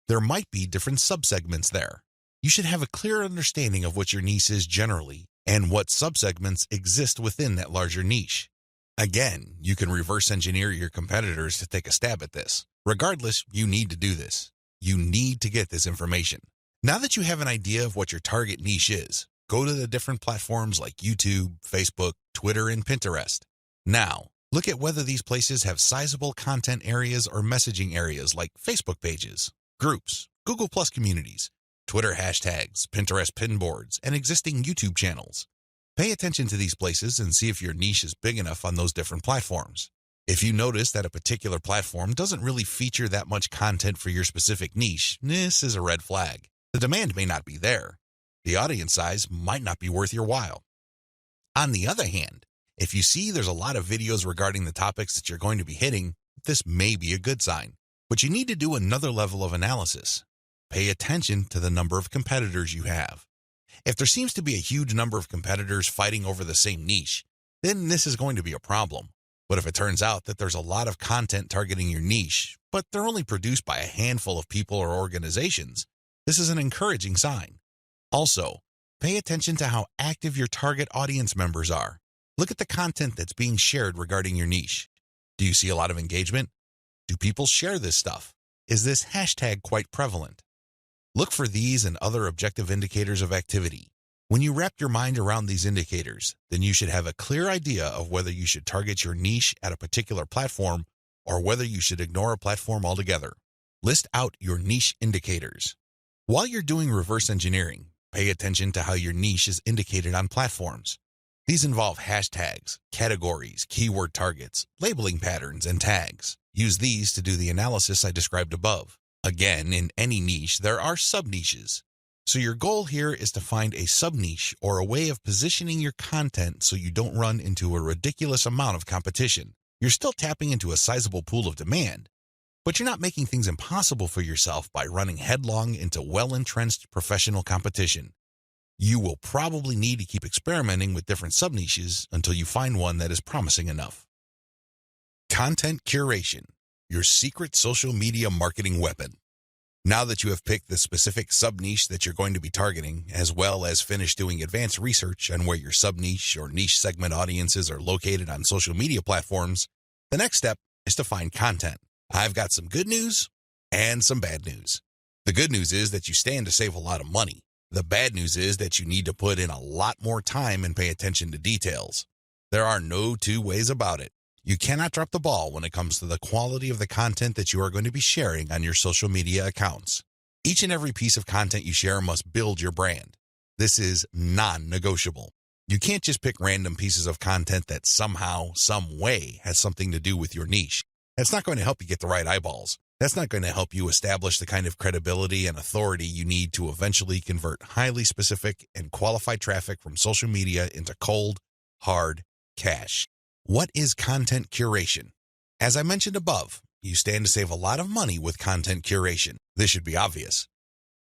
There might be different subsegments there. You should have a clear understanding of what your niche is generally and what subsegments exist within that larger niche. Again, you can reverse engineer your competitors to take a stab at this. Regardless, you need to do this. You need to get this information. Now that you have an idea of what your target niche is, go to the different platforms like YouTube, Facebook, Twitter, and Pinterest. Now, look at whether these places have sizable content areas or messaging areas like Facebook pages, groups, Google Plus communities, Twitter hashtags, Pinterest pinboards, and existing YouTube channels. Pay attention to these places and see if your niche is big enough on those different platforms. If you notice that a particular platform doesn't really feature that much content for your specific niche, this is a red flag. The demand may not be there. The audience size might not be worth your while. On the other hand, if you see there's a lot of videos regarding the topics that you're going to be hitting, this may be a good sign. But you need to do another level of analysis. Pay attention to the number of competitors you have. If there seems to be a huge number of competitors fighting over the same niche, then this is going to be a problem. But if it turns out that there's a lot of content targeting your niche, but they're only produced by a handful of people or organizations, this is an encouraging sign. Also, pay attention to how active your target audience members are. Look at the content that's being shared regarding your niche. Do you see a lot of engagement? Do people share this stuff? Is this hashtag quite prevalent? Look for these and other objective indicators of activity. When you wrap your mind around these indicators, then you should have a clear idea of whether you should target your niche at a particular platform or whether you should ignore a platform altogether. List out your niche indicators. While you're doing reverse engineering, pay attention to how your niche is indicated on platforms. These involve hashtags, categories, keyword targets, labeling patterns, and tags. Use these to do the analysis I described above. Again, in any niche, there are sub-niches. So your goal here is to find a sub-niche or a way of positioning your content so you don't run into a ridiculous amount of competition. You're still tapping into a sizable pool of demand, but you're not making things impossible for yourself by running headlong into well-entrenched professional competition. You will probably need to keep experimenting with different sub-niches until you find one that is promising enough. Content curation, your secret social media marketing weapon. Now that you have picked the specific sub-niche that you're going to be targeting, as well as finished doing advanced research on where your sub-niche or niche segment audiences are located on social media platforms, the next step is to find content. I've got some good news and some bad news. The good news is that you stand to save a lot of money. The bad news is that you need to put in a lot more time and pay attention to details. There are no two ways about it. You cannot drop the ball when it comes to the quality of the content that you are going to be sharing on your social media accounts. Each and every piece of content you share must build your brand. This is non-negotiable. You can't just pick random pieces of content that somehow, some way has something to do with your niche. That's not going to help you get the right eyeballs. That's not going to help you establish the kind of credibility and authority you need to eventually convert highly specific and qualified traffic from social media into cold, hard cash. What is content curation? As I mentioned above, you stand to save a lot of money with content curation. This should be obvious.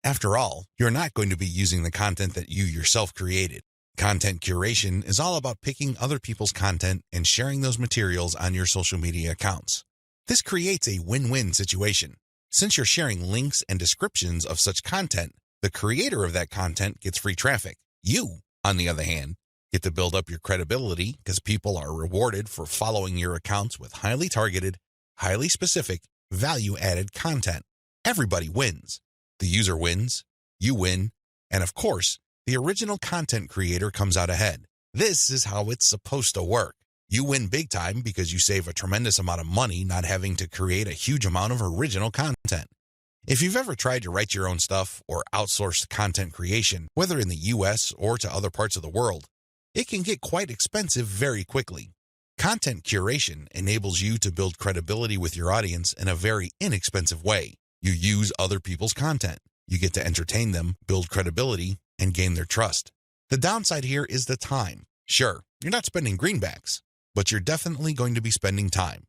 After all, you're not going to be using the content that you yourself created. Content curation is all about picking other people's content and sharing those materials on your social media accounts. This creates a win-win situation. Since you're sharing links and descriptions of such content, the creator of that content gets free traffic. You, on the other hand, get to build up your credibility because people are rewarded for following your accounts with highly targeted, highly specific, value-added content. Everybody wins. The user wins, you win, and of course, the original content creator comes out ahead. This is how it's supposed to work. You win big time because you save a tremendous amount of money not having to create a huge amount of original content. If you've ever tried to write your own stuff or outsource content creation, whether in the US or to other parts of the world, it can get quite expensive very quickly. Content curation enables you to build credibility with your audience in a very inexpensive way. You use other people's content. You get to entertain them, build credibility, and gain their trust. The downside here is the time. Sure, you're not spending greenbacks, but you're definitely going to be spending time.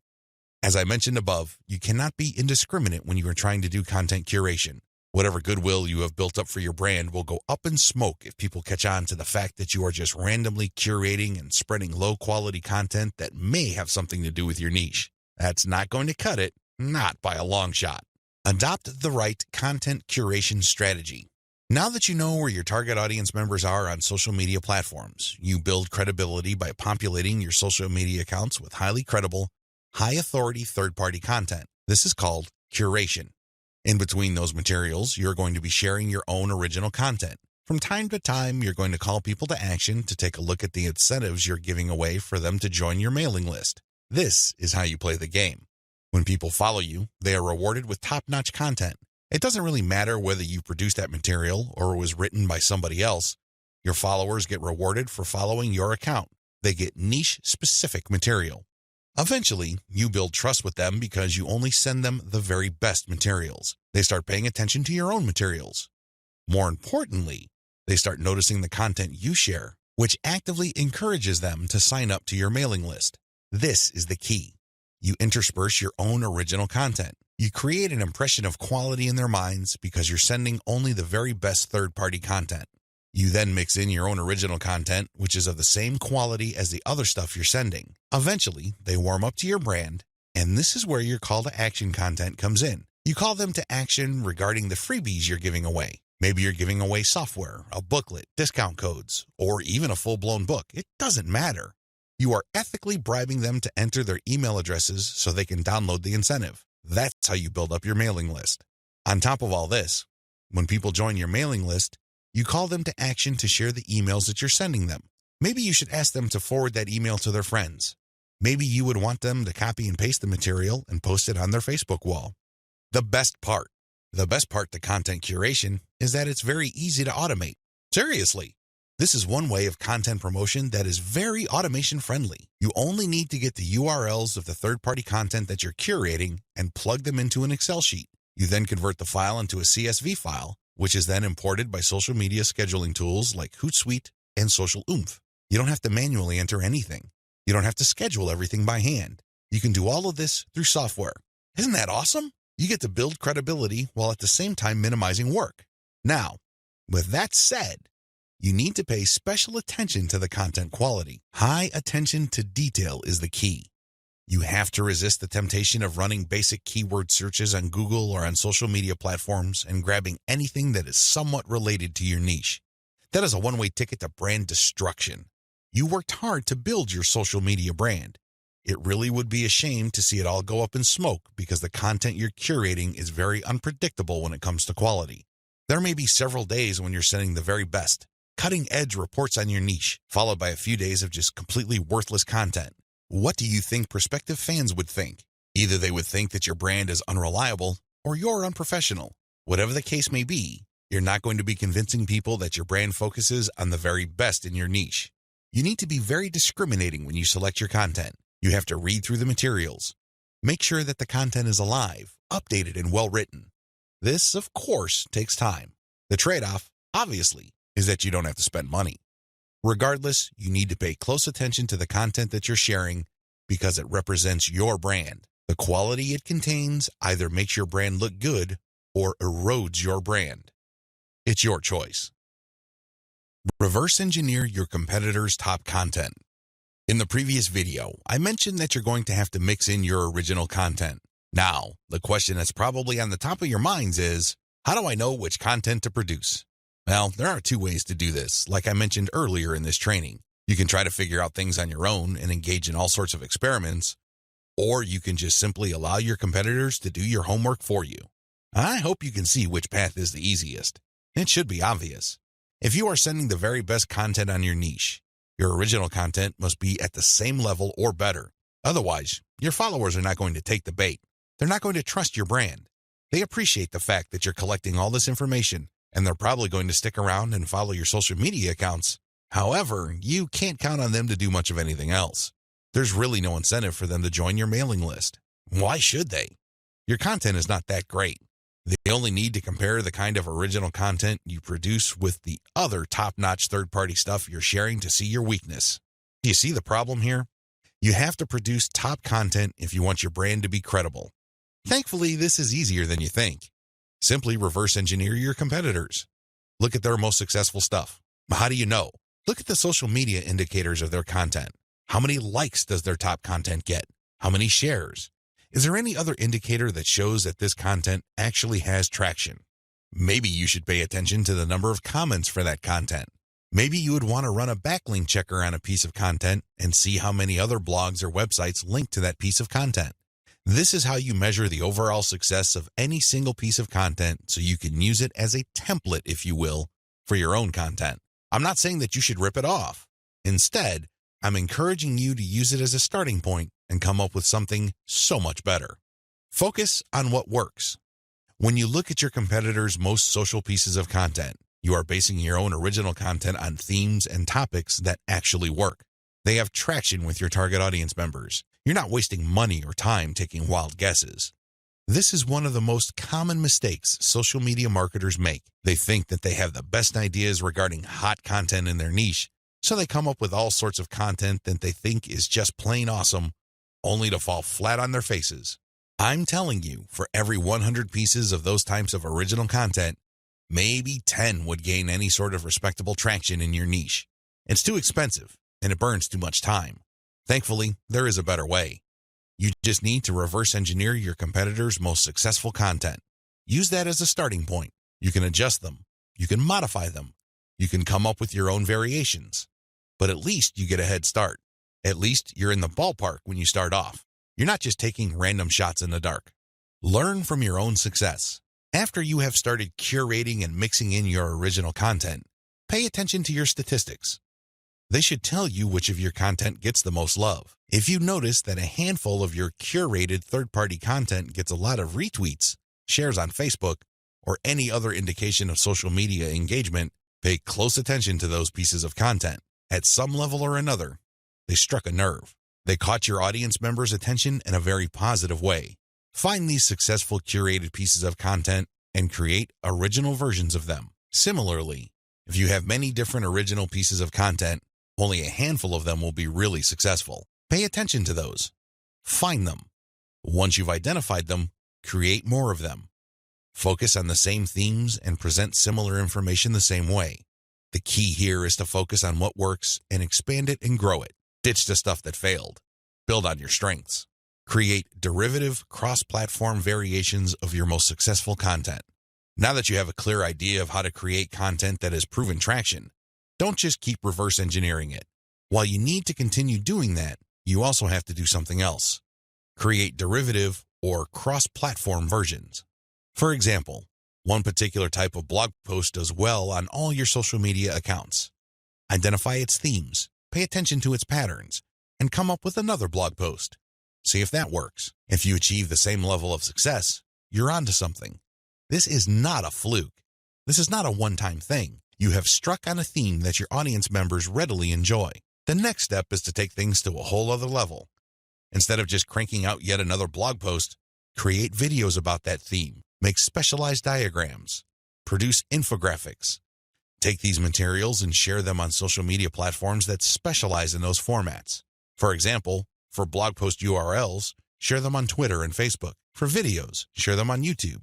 As I mentioned above, you cannot be indiscriminate when you are trying to do content curation. Whatever goodwill you have built up for your brand will go up in smoke if people catch on to the fact that you are just randomly curating and spreading low-quality content that may have something to do with your niche. That's not going to cut it, not by a long shot. Adopt the right content curation strategy. Now that you know where your target audience members are on social media platforms, you build credibility by populating your social media accounts with highly credible, high-authority third-party content. This is called curation. In between those materials, you're going to be sharing your own original content. From time to time, you're going to call people to action to take a look at the incentives you're giving away for them to join your mailing list. This is how you play the game. When people follow you, they are rewarded with top-notch content. It doesn't really matter whether you produced that material or it was written by somebody else. Your followers get rewarded for following your account. They get niche-specific material. Eventually, you build trust with them because you only send them the very best materials. They start paying attention to your own materials. More importantly, they start noticing the content you share, which actively encourages them to sign up to your mailing list. This is the key. You intersperse your own original content. You create an impression of quality in their minds because you're sending only the very best third-party content. You then mix in your own original content, which is of the same quality as the other stuff you're sending. Eventually, they warm up to your brand, and this is where your call to action content comes in. You call them to action regarding the freebies you're giving away. Maybe you're giving away software, a booklet, discount codes, or even a full-blown book. It doesn't matter. You are ethically bribing them to enter their email addresses so they can download the incentive. That's how you build up your mailing list. On top of all this, when people join your mailing list, you call them to action to share the emails that you're sending them. Maybe you should ask them to forward that email to their friends. Maybe you would want them to copy and paste the material and post it on their Facebook wall. The best part to content curation is that it's very easy to automate. Seriously. This is one way of content promotion that is very automation friendly. You only need to get the URLs of the third-party content that you're curating and plug them into an Excel sheet. You then convert the file into a CSV file, which is then imported by social media scheduling tools like Hootsuite and Social Oomph. You don't have to manually enter anything. You don't have to schedule everything by hand. You can do all of this through software. Isn't that awesome? You get to build credibility while at the same time minimizing work. Now, with that said, you need to pay special attention to the content quality. High attention to detail is the key. You have to resist the temptation of running basic keyword searches on Google or on social media platforms and grabbing anything that is somewhat related to your niche. That is a one-way ticket to brand destruction. You worked hard to build your social media brand. It really would be a shame to see it all go up in smoke because the content you're curating is very unpredictable when it comes to quality. There may be several days when you're sending the very best, cutting-edge reports on your niche, followed by a few days of just completely worthless content. What do you think prospective fans would think? Either they would think that your brand is unreliable or you're unprofessional. Whatever the case may be, you're not going to be convincing people that your brand focuses on the very best in your niche. You need to be very discriminating when you select your content. You have to read through the materials. Make sure that the content is alive, updated, and well-written. This, of course, takes time. The trade-off, obviously, is that you don't have to spend money. Regardless, you need to pay close attention to the content that you're sharing because it represents your brand. The quality it contains either makes your brand look good or erodes your brand. It's your choice. Reverse engineer your competitors' top content. In the previous video, I mentioned that you're going to have to mix in your original content. Now, the question that's probably on the top of your minds is, how do I know which content to produce? Well, there are two ways to do this, like I mentioned earlier in this training. You can try to figure out things on your own and engage in all sorts of experiments, or you can just simply allow your competitors to do your homework for you. I hope you can see which path is the easiest. It should be obvious. If you are sending the very best content on your niche, your original content must be at the same level or better. Otherwise, your followers are not going to take the bait. They're not going to trust your brand. They appreciate the fact that you're collecting all this information, and they're probably going to stick around and follow your social media accounts. However, you can't count on them to do much of anything else. There's really no incentive for them to join your mailing list. Why should they? Your content is not that great. They only need to compare the kind of original content you produce with the other top-notch third-party stuff you're sharing to see your weakness. Do you see the problem here? You have to produce top content if you want your brand to be credible. Thankfully, this is easier than you think. Simply reverse engineer your competitors. Look at their most successful stuff. How do you know? Look at the social media indicators of their content. How many likes does their top content get? How many shares? Is there any other indicator that shows that this content actually has traction? Maybe you should pay attention to the number of comments for that content. Maybe you would want to run a backlink checker on a piece of content and see how many other blogs or websites link to that piece of content. This is how you measure the overall success of any single piece of content so you can use it as a template, if you will, for your own content. I'm not saying that you should rip it off. Instead, I'm encouraging you to use it as a starting point and come up with something so much better. Focus on what works. When you look at your competitors' most social pieces of content, you are basing your own original content on themes and topics that actually work. They have traction with your target audience members. You're not wasting money or time taking wild guesses. This is one of the most common mistakes social media marketers make. They think that they have the best ideas regarding hot content in their niche, so they come up with all sorts of content that they think is just plain awesome, only to fall flat on their faces. I'm telling you, for every 100 pieces of those types of original content, maybe 10 would gain any sort of respectable traction in your niche. It's too expensive, and it burns too much time. Thankfully, there is a better way. You just need to reverse engineer your competitors' most successful content. Use that as a starting point. You can adjust them. You can modify them. You can come up with your own variations. But at least you get a head start. At least you're in the ballpark when you start off. You're not just taking random shots in the dark. Learn from your own success. After you have started curating and mixing in your original content, pay attention to your statistics. They should tell you which of your content gets the most love. If you notice that a handful of your curated third-party content gets a lot of retweets, shares on Facebook, or any other indication of social media engagement, pay close attention to those pieces of content. At some level or another, they struck a nerve. They caught your audience members' attention in a very positive way. Find these successful curated pieces of content and create original versions of them. Similarly, if you have many different original pieces of content, only a handful of them will be really successful. Pay attention to those. Find them. Once you've identified them, create more of them. Focus on the same themes and present similar information the same way. The key here is to focus on what works and expand it and grow it. Ditch the stuff that failed. Build on your strengths. Create derivative, cross-platform variations of your most successful content. Now that you have a clear idea of how to create content that has proven traction, don't just keep reverse engineering it. While you need to continue doing that, you also have to do something else. Create derivative or cross-platform versions. For example, one particular type of blog post does well on all your social media accounts. Identify its themes, pay attention to its patterns, and come up with another blog post. See if that works. If you achieve the same level of success, you're onto something. This is not a fluke. This is not a one-time thing. You have struck on a theme that your audience members readily enjoy. The next step is to take things to a whole other level. Instead of just cranking out yet another blog post, create videos about that theme, make specialized diagrams, produce infographics. Take these materials and share them on social media platforms that specialize in those formats. For example, for blog post URLs, share them on Twitter and Facebook. For videos, share them on YouTube.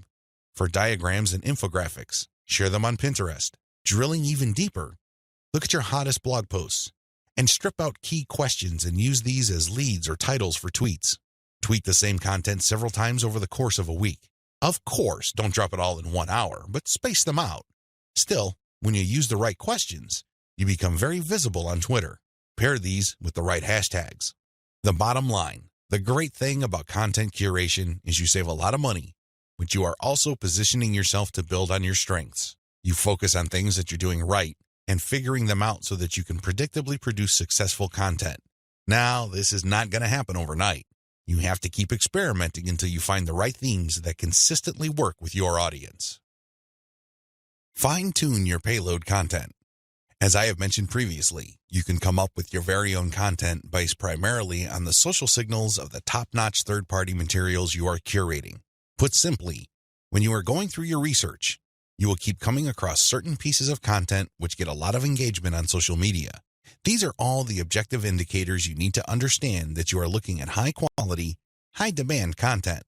For diagrams and infographics, share them on Pinterest. Drilling even deeper, look at your hottest blog posts and strip out key questions and use these as leads or titles for tweets. Tweet the same content several times over the course of a week. Of course, don't drop it all in 1 hour, but space them out. Still, when you use the right questions, you become very visible on Twitter. Pair these with the right hashtags. The bottom line, the great thing about content curation is you save a lot of money, but you are also positioning yourself to build on your strengths. You focus on things that you're doing right and figuring them out so that you can predictably produce successful content. Now, this is not going to happen overnight. You have to keep experimenting until you find the right themes that consistently work with your audience. Fine-tune your payload content. As I have mentioned previously, you can come up with your very own content based primarily on the social signals of the top-notch third-party materials you are curating. Put simply, when you are going through your research, you will keep coming across certain pieces of content which get a lot of engagement on social media. These are all the objective indicators you need to understand that you are looking at high-quality, high-demand content.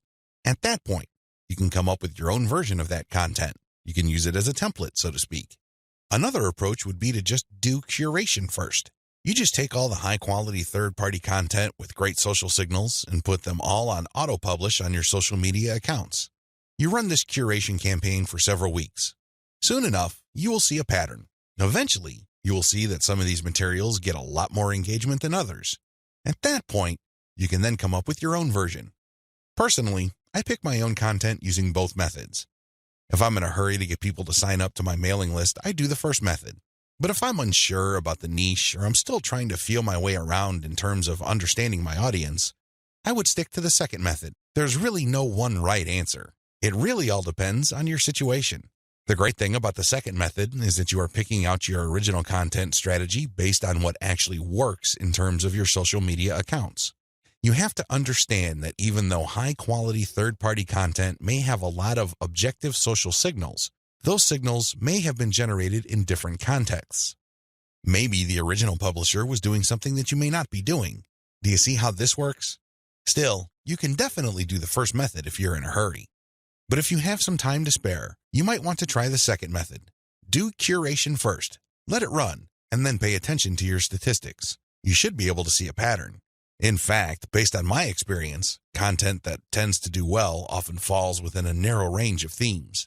At that point, you can come up with your own version of that content. You can use it as a template, so to speak. Another approach would be to just do curation first. You just take all the high-quality third-party content with great social signals and put them all on auto-publish on your social media accounts. You run this curation campaign for several weeks. Soon enough, you will see a pattern. Eventually, you will see that some of these materials get a lot more engagement than others. At that point, you can then come up with your own version. Personally, I pick my own content using both methods. If I'm in a hurry to get people to sign up to my mailing list, I do the first method. But if I'm unsure about the niche or I'm still trying to feel my way around in terms of understanding my audience, I would stick to the second method. There's really no one right answer. It really all depends on your situation. The great thing about the second method is that you are picking out your original content strategy based on what actually works in terms of your social media accounts. You have to understand that even though high-quality third-party content may have a lot of objective social signals, those signals may have been generated in different contexts. Maybe the original publisher was doing something that you may not be doing. Do you see how this works? Still, you can definitely do the first method if you're in a hurry. But if you have some time to spare, you might want to try the second method. Do curation first, let it run, and then pay attention to your statistics. You should be able to see a pattern. In fact, based on my experience, content that tends to do well often falls within a narrow range of themes.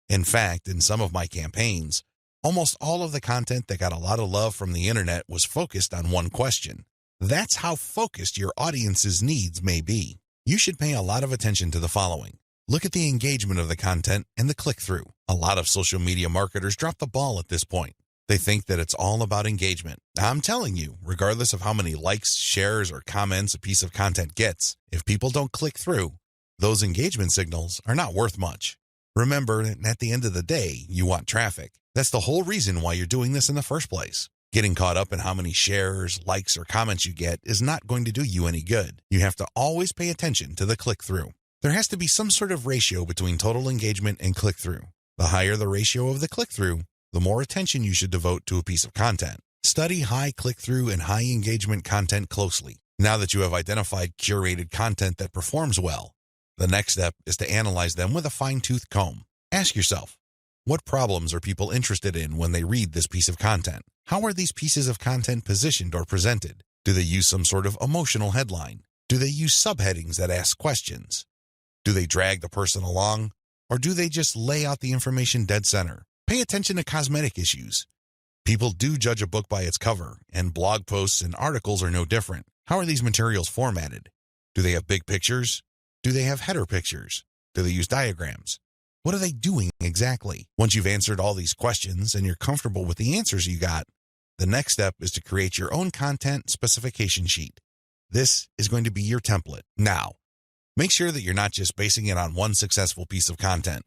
In fact, in some of my campaigns, almost all of the content that got a lot of love from the internet was focused on one question. That's how focused your audience's needs may be. You should pay a lot of attention to the following. Look at the engagement of the content and the click-through. A lot of social media marketers drop the ball at this point. They think that it's all about engagement. Now, I'm telling you, regardless of how many likes, shares, or comments a piece of content gets, if people don't click through, those engagement signals are not worth much. Remember, at the end of the day, you want traffic. That's the whole reason why you're doing this in the first place. Getting caught up in how many shares, likes, or comments you get is not going to do you any good. You have to always pay attention to the click-through. There has to be some sort of ratio between total engagement and click-through. The higher the ratio of the click-through, the more attention you should devote to a piece of content. Study high click-through and high engagement content closely. Now that you have identified curated content that performs well, the next step is to analyze them with a fine-tooth comb. Ask yourself, what problems are people interested in when they read this piece of content? How are these pieces of content positioned or presented? Do they use some sort of emotional headline? Do they use subheadings that ask questions? Do they drag the person along? Or do they just lay out the information dead center? Pay attention to cosmetic issues. People do judge a book by its cover, and blog posts and articles are no different. How are these materials formatted? Do they have big pictures? Do they have header pictures? Do they use diagrams? What are they doing exactly? Once you've answered all these questions and you're comfortable with the answers you got, the next step is to create your own content specification sheet. This is going to be your template. Now, make sure that you're not just basing it on one successful piece of content.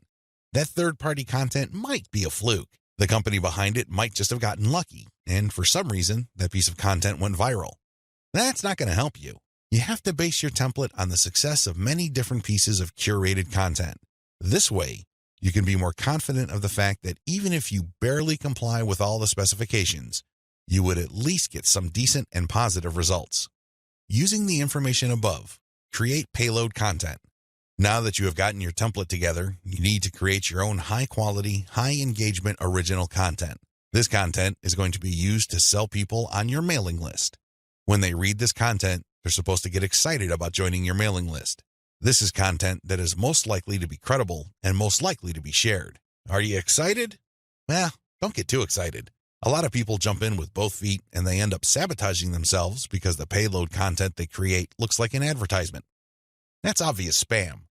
That third-party content might be a fluke. The company behind it might just have gotten lucky, and for some reason, that piece of content went viral. That's not going to help you. You have to base your template on the success of many different pieces of curated content. This way, you can be more confident of the fact that even if you barely comply with all the specifications, you would at least get some decent and positive results. Using the information above, Create payload content. Now that you have gotten your template together, you need to create your own high-quality, high-engagement original content. This content is going to be used to sell people on your mailing list. When they read this content, they're supposed to get excited about joining your mailing list. This is content that is most likely to be credible and most likely to be shared. Are you excited? Well, don't get too excited. A lot of people jump in with both feet and they end up sabotaging themselves because the payload content they create looks like an advertisement. That's obvious spam.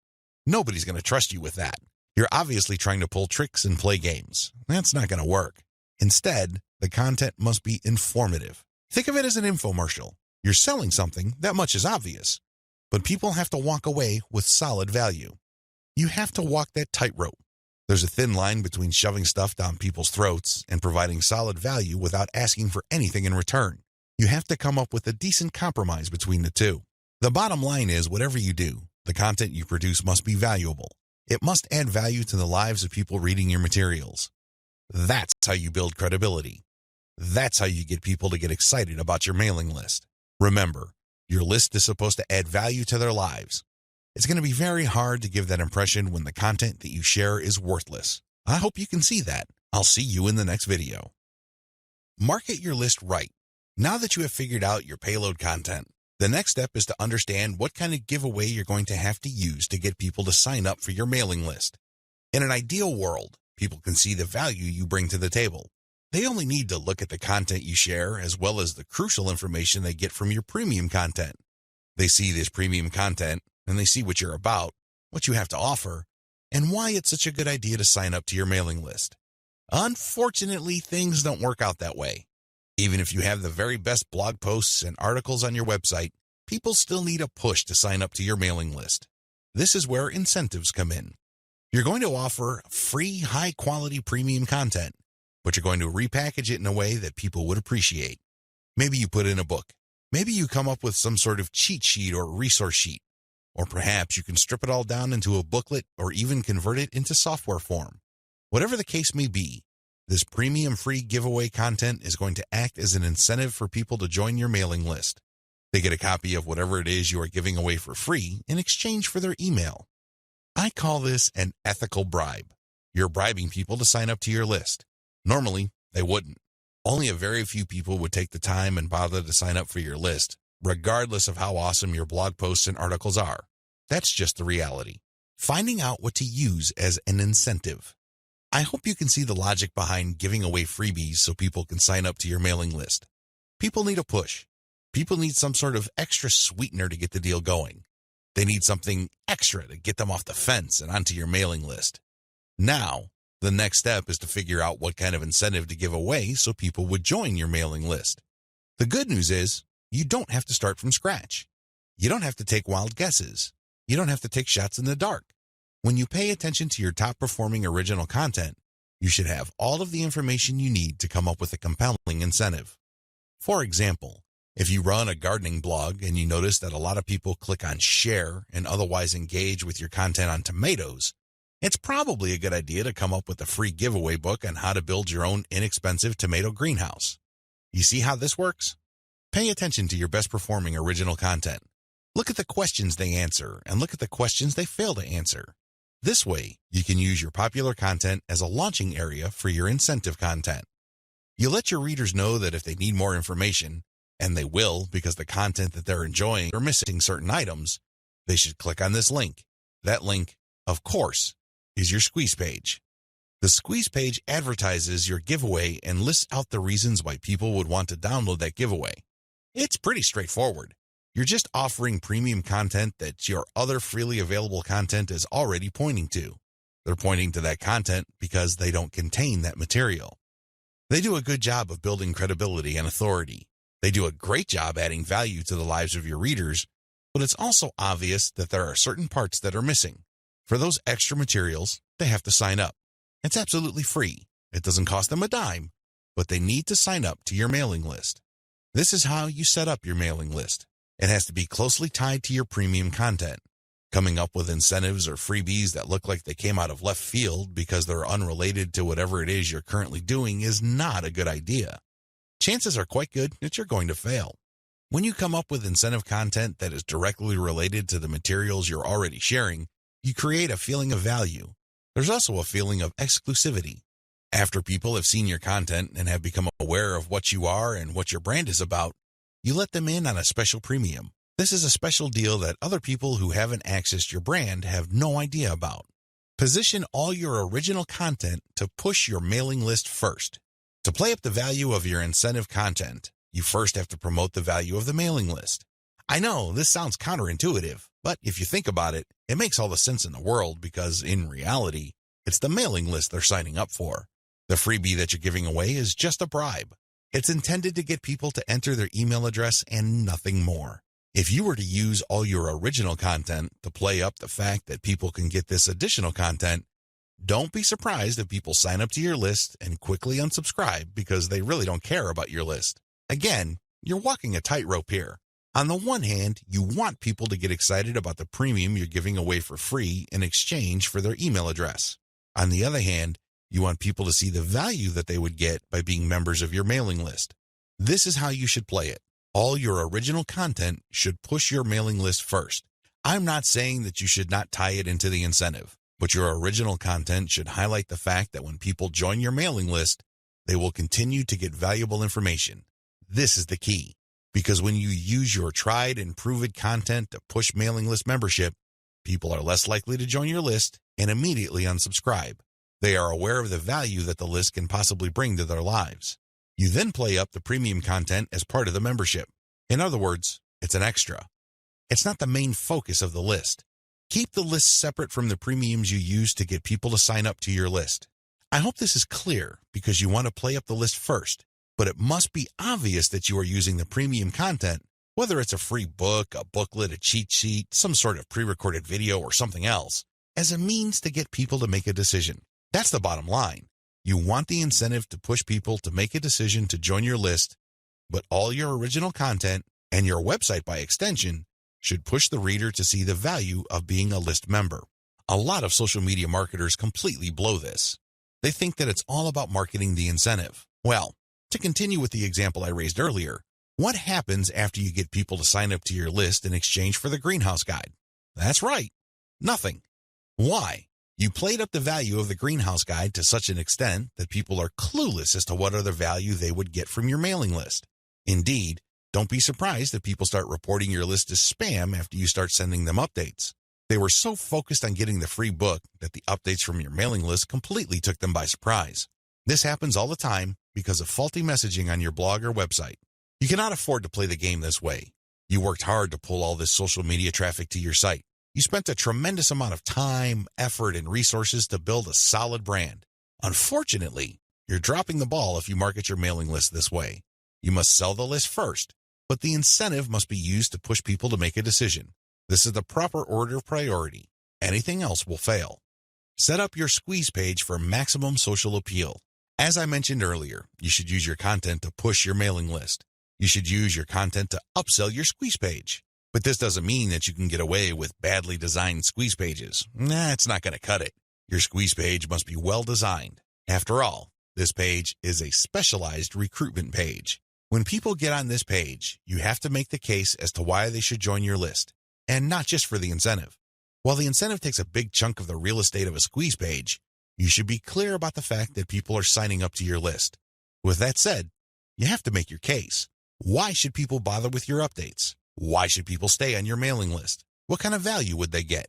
Nobody's going to trust you with that. You're obviously trying to pull tricks and play games. That's not going to work. Instead, the content must be informative. Think of it as an infomercial. You're selling something, that much is obvious. But people have to walk away with solid value. You have to walk that tightrope. There's a thin line between shoving stuff down people's throats and providing solid value without asking for anything in return. You have to come up with a decent compromise between the two. The bottom line is, whatever you do, the content you produce must be valuable. It must add value to the lives of people reading your materials. That's how you build credibility. That's how you get people to get excited about your mailing list. Remember, your list is supposed to add value to their lives. It's going to be very hard to give that impression when the content that you share is worthless. I hope you can see that. I'll see you in the next video. Market your list right. Now that you have figured out your payload content, the next step is to understand what kind of giveaway you're going to have to use to get people to sign up for your mailing list. In an ideal world, people can see the value you bring to the table. They only need to look at the content you share as well as the crucial information they get from your premium content. They see this premium content and they see what you're about, what you have to offer, and why it's such a good idea to sign up to your mailing list. Unfortunately, things don't work out that way. Even if you have the very best blog posts and articles on your website, people still need a push to sign up to your mailing list. This is where incentives come in. You're going to offer free, high-quality premium content, but you're going to repackage it in a way that people would appreciate. Maybe you put in a book. Maybe you come up with some sort of cheat sheet or resource sheet. Or perhaps you can strip it all down into a booklet or even convert it into software form. Whatever the case may be, this premium free giveaway content is going to act as an incentive for people to join your mailing list. They get a copy of whatever it is you are giving away for free in exchange for their email. I call this an ethical bribe. You're bribing people to sign up to your list. Normally, they wouldn't. Only a very few people would take the time and bother to sign up for your list, regardless of how awesome your blog posts and articles are. That's just the reality. Finding out what to use as an incentive. I hope you can see the logic behind giving away freebies so people can sign up to your mailing list. People need a push. People need some sort of extra sweetener to get the deal going. They need something extra to get them off the fence and onto your mailing list. Now, the next step is to figure out what kind of incentive to give away so people would join your mailing list. The good news is, you don't have to start from scratch. You don't have to take wild guesses. You don't have to take shots in the dark. When you pay attention to your top-performing original content, you should have all of the information you need to come up with a compelling incentive. For example, if you run a gardening blog and you notice that a lot of people click on share and otherwise engage with your content on tomatoes, it's probably a good idea to come up with a free giveaway book on how to build your own inexpensive tomato greenhouse. You see how this works? Pay attention to your best-performing original content. Look at the questions they answer and look at the questions they fail to answer. This way, you can use your popular content as a launching area for your incentive content. You let your readers know that if they need more information, and they will because the content that they're enjoying are missing certain items, they should click on this link. That link, of course, is your squeeze page. The squeeze page advertises your giveaway and lists out the reasons why people would want to download that giveaway. It's pretty straightforward. You're just offering premium content that your other freely available content is already pointing to. They're pointing to that content because they don't contain that material. They do a good job of building credibility and authority. They do a great job adding value to the lives of your readers, but it's also obvious that there are certain parts that are missing. For those extra materials, they have to sign up. It's absolutely free. It doesn't cost them a dime, but they need to sign up to your mailing list. This is how you set up your mailing list. It has to be closely tied to your premium content. Coming up with incentives or freebies that look like they came out of left field because they're unrelated to whatever it is you're currently doing is not a good idea. Chances are quite good that you're going to fail. When you come up with incentive content that is directly related to the materials you're already sharing, you create a feeling of value. There's also a feeling of exclusivity. After people have seen your content and have become aware of what you are and what your brand is about, you let them in on a special premium. This is a special deal that other people who haven't accessed your brand have no idea about. Position all your original content to push your mailing list first. To play up the value of your incentive content, you first have to promote the value of the mailing list. I know this sounds counterintuitive, but if you think about it, it makes all the sense in the world because, in reality, it's the mailing list they're signing up for. The freebie that you're giving away is just a bribe. It's intended to get people to enter their email address and nothing more. If you were to use all your original content to play up the fact that people can get this additional content, don't be surprised if people sign up to your list and quickly unsubscribe because they really don't care about your list. Again, you're walking a tightrope here. On the one hand, you want people to get excited about the premium you're giving away for free in exchange for their email address. On the other hand, you want people to see the value that they would get by being members of your mailing list. This is how you should play it. All your original content should push your mailing list first. I'm not saying that you should not tie it into the incentive, but your original content should highlight the fact that when people join your mailing list, they will continue to get valuable information. This is the key, because when you use your tried and proven content to push mailing list membership, people are less likely to join your list and immediately unsubscribe. They are aware of the value that the list can possibly bring to their lives. You then play up the premium content as part of the membership. In other words, it's an extra. It's not the main focus of the list. Keep the list separate from the premiums you use to get people to sign up to your list. I hope this is clear because you want to play up the list first, but it must be obvious that you are using the premium content, whether it's a free book, a booklet, a cheat sheet, some sort of pre-recorded video, or something else, as a means to get people to make a decision. That's the bottom line. You want the incentive to push people to make a decision to join your list, but all your original content, and your website by extension, should push the reader to see the value of being a list member. A lot of social media marketers completely blow this. They think that it's all about marketing the incentive. Well, to continue with the example I raised earlier, what happens after you get people to sign up to your list in exchange for the greenhouse guide? That's right, nothing. Why? You played up the value of the greenhouse guide to such an extent that people are clueless as to what other value they would get from your mailing list. Indeed, don't be surprised if people start reporting your list as spam after you start sending them updates. They were so focused on getting the free book that the updates from your mailing list completely took them by surprise. This happens all the time because of faulty messaging on your blog or website. You cannot afford to play the game this way. You worked hard to pull all this social media traffic to your site. You spent a tremendous amount of time, effort, and resources to build a solid brand. Unfortunately, you're dropping the ball if you market your mailing list this way. You must sell the list first, but the incentive must be used to push people to make a decision. This is the proper order of priority. Anything else will fail. Set up your squeeze page for maximum social appeal. As I mentioned earlier, you should use your content to push your mailing list. You should use your content to upsell your squeeze page. But this doesn't mean that you can get away with badly designed squeeze pages. It's not going to cut it. Your squeeze page must be well designed. After all, this page is a specialized recruitment page. When people get on this page, you have to make the case as to why they should join your list, and not just for the incentive. While the incentive takes a big chunk of the real estate of a squeeze page, you should be clear about the fact that people are signing up to your list. With that said, you have to make your case. Why should people bother with your updates? Why should people stay on your mailing list? What kind of value would they get?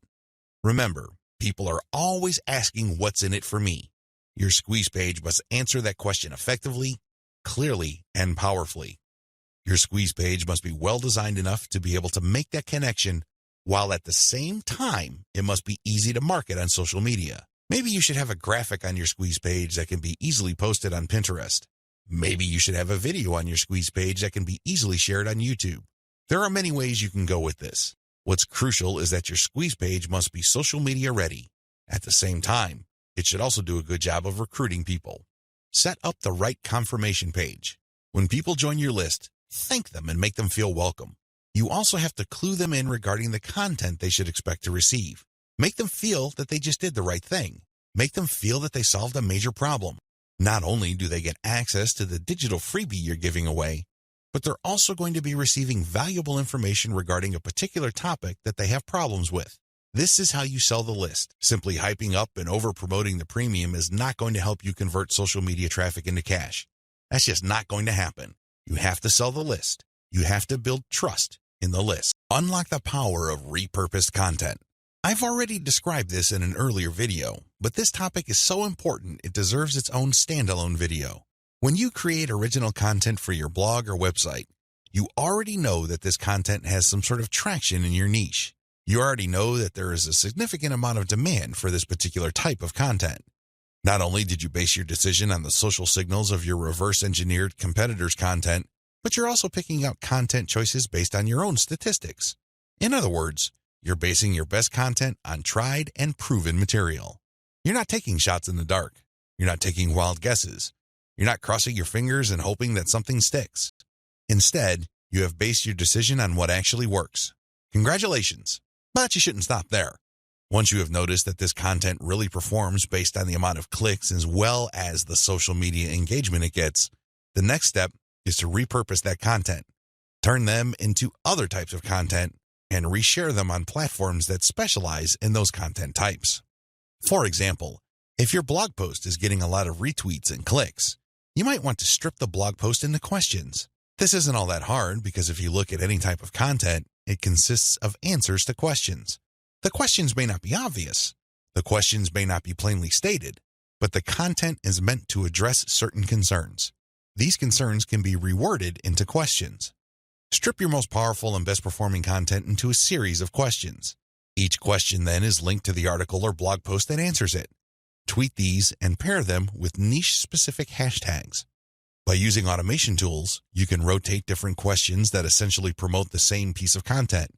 Remember, people are always asking what's in it for me. Your squeeze page must answer that question effectively, clearly, and powerfully. Your squeeze page must be well designed enough to be able to make that connection, while at the same time, it must be easy to market on social media. Maybe you should have a graphic on your squeeze page that can be easily posted on Pinterest. Maybe you should have a video on your squeeze page that can be easily shared on YouTube. There are many ways you can go with this. What's crucial is that your squeeze page must be social media ready. At the same time, it should also do a good job of recruiting people. Set up the right confirmation page. When people join your list, thank them and make them feel welcome. You also have to clue them in regarding the content they should expect to receive. Make them feel that they just did the right thing. Make them feel that they solved a major problem. Not only do they get access to the digital freebie you're giving away, but they're also going to be receiving valuable information regarding a particular topic that they have problems with. This is how you sell the list. Simply hyping up and over-promoting the premium is not going to help you convert social media traffic into cash. That's just not going to happen. You have to sell the list. You have to build trust in the list. Unlock the power of repurposed content. I've already described this in an earlier video, but this topic is so important it deserves its own standalone video. When you create original content for your blog or website, you already know that this content has some sort of traction in your niche. You already know that there is a significant amount of demand for this particular type of content. Not only did you base your decision on the social signals of your reverse-engineered competitors' content, but you're also picking out content choices based on your own statistics. In other words, you're basing your best content on tried and proven material. You're not taking shots in the dark. You're not taking wild guesses. You're not crossing your fingers and hoping that something sticks. Instead, you have based your decision on what actually works. Congratulations, but you shouldn't stop there. Once you have noticed that this content really performs based on the amount of clicks as well as the social media engagement it gets, the next step is to repurpose that content, turn them into other types of content, and reshare them on platforms that specialize in those content types. For example, if your blog post is getting a lot of retweets and clicks, you might want to strip the blog post into questions. This isn't all that hard because if you look at any type of content, it consists of answers to questions. The questions may not be obvious. The questions may not be plainly stated, but the content is meant to address certain concerns. These concerns can be reworded into questions. Strip your most powerful and best performing content into a series of questions. Each question then is linked to the article or blog post that answers it. Tweet these and pair them with niche-specific hashtags. By using automation tools, you can rotate different questions that essentially promote the same piece of content.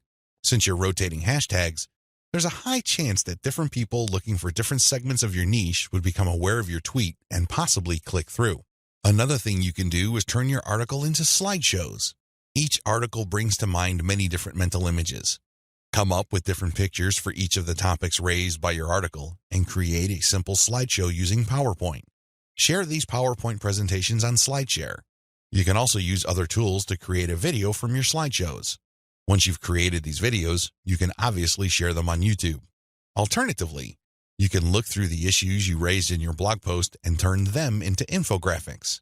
Since you're rotating hashtags, there's a high chance that different people looking for different segments of your niche would become aware of your tweet and possibly click through. Another thing you can do is turn your article into slideshows. Each article brings to mind many different mental images. Come up with different pictures for each of the topics raised by your article and create a simple slideshow using PowerPoint. Share these PowerPoint presentations on SlideShare. You can also use other tools to create a video from your slideshows. Once you've created these videos, you can obviously share them on YouTube. Alternatively, you can look through the issues you raised in your blog post and turn them into infographics.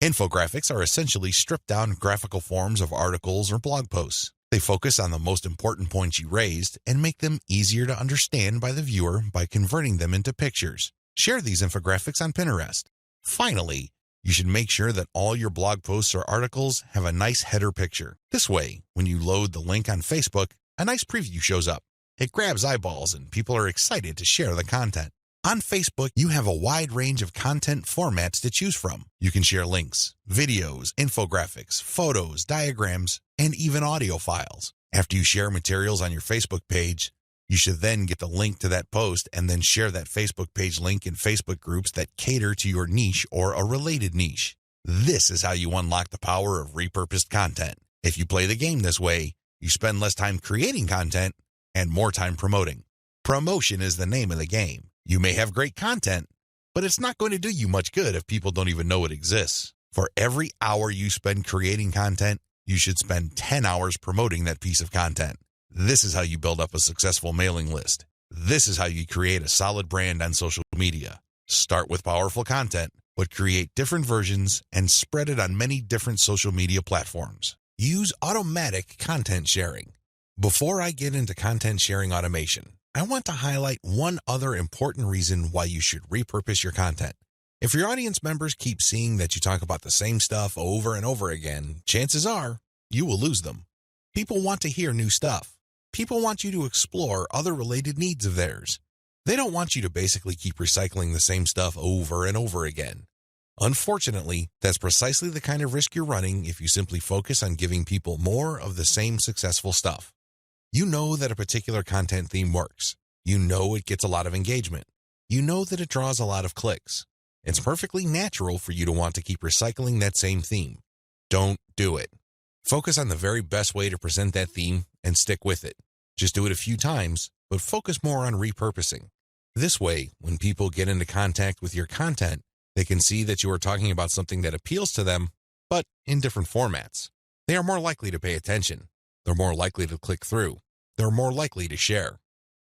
Infographics are essentially stripped-down graphical forms of articles or blog posts. They focus on the most important points you raised and make them easier to understand by the viewer by converting them into pictures. Share these infographics on Pinterest. Finally, you should make sure that all your blog posts or articles have a nice header picture. This way, when you load the link on Facebook, a nice preview shows up. It grabs eyeballs and people are excited to share the content. On Facebook, you have a wide range of content formats to choose from. You can share links, videos, infographics, photos, diagrams, and even audio files. After you share materials on your Facebook page, you should then get the link to that post and then share that Facebook page link in Facebook groups that cater to your niche or a related niche. This is how you unlock the power of repurposed content. If you play the game this way, you spend less time creating content and more time promoting. Promotion is the name of the game. You may have great content, but it's not going to do you much good if people don't even know it exists. For every hour you spend creating content, you should spend 10 hours promoting that piece of content. This is how you build up a successful mailing list. This is how you create a solid brand on social media. Start with powerful content, but create different versions and spread it on many different social media platforms. Use automatic content sharing. Before I get into content sharing automation, I want to highlight one other important reason why you should repurpose your content. If your audience members keep seeing that you talk about the same stuff over and over again, chances are you will lose them. People want to hear new stuff. People want you to explore other related needs of theirs. They don't want you to basically keep recycling the same stuff over and over again. Unfortunately, that's precisely the kind of risk you're running if you simply focus on giving people more of the same successful stuff. You know that a particular content theme works. You know it gets a lot of engagement. You know that it draws a lot of clicks. It's perfectly natural for you to want to keep recycling that same theme. Don't do it. Focus on the very best way to present that theme and stick with it. Just do it a few times, but focus more on repurposing. This way, when people get into contact with your content, they can see that you are talking about something that appeals to them, but in different formats. They are more likely to pay attention. They're more likely to click through. They're more likely to share.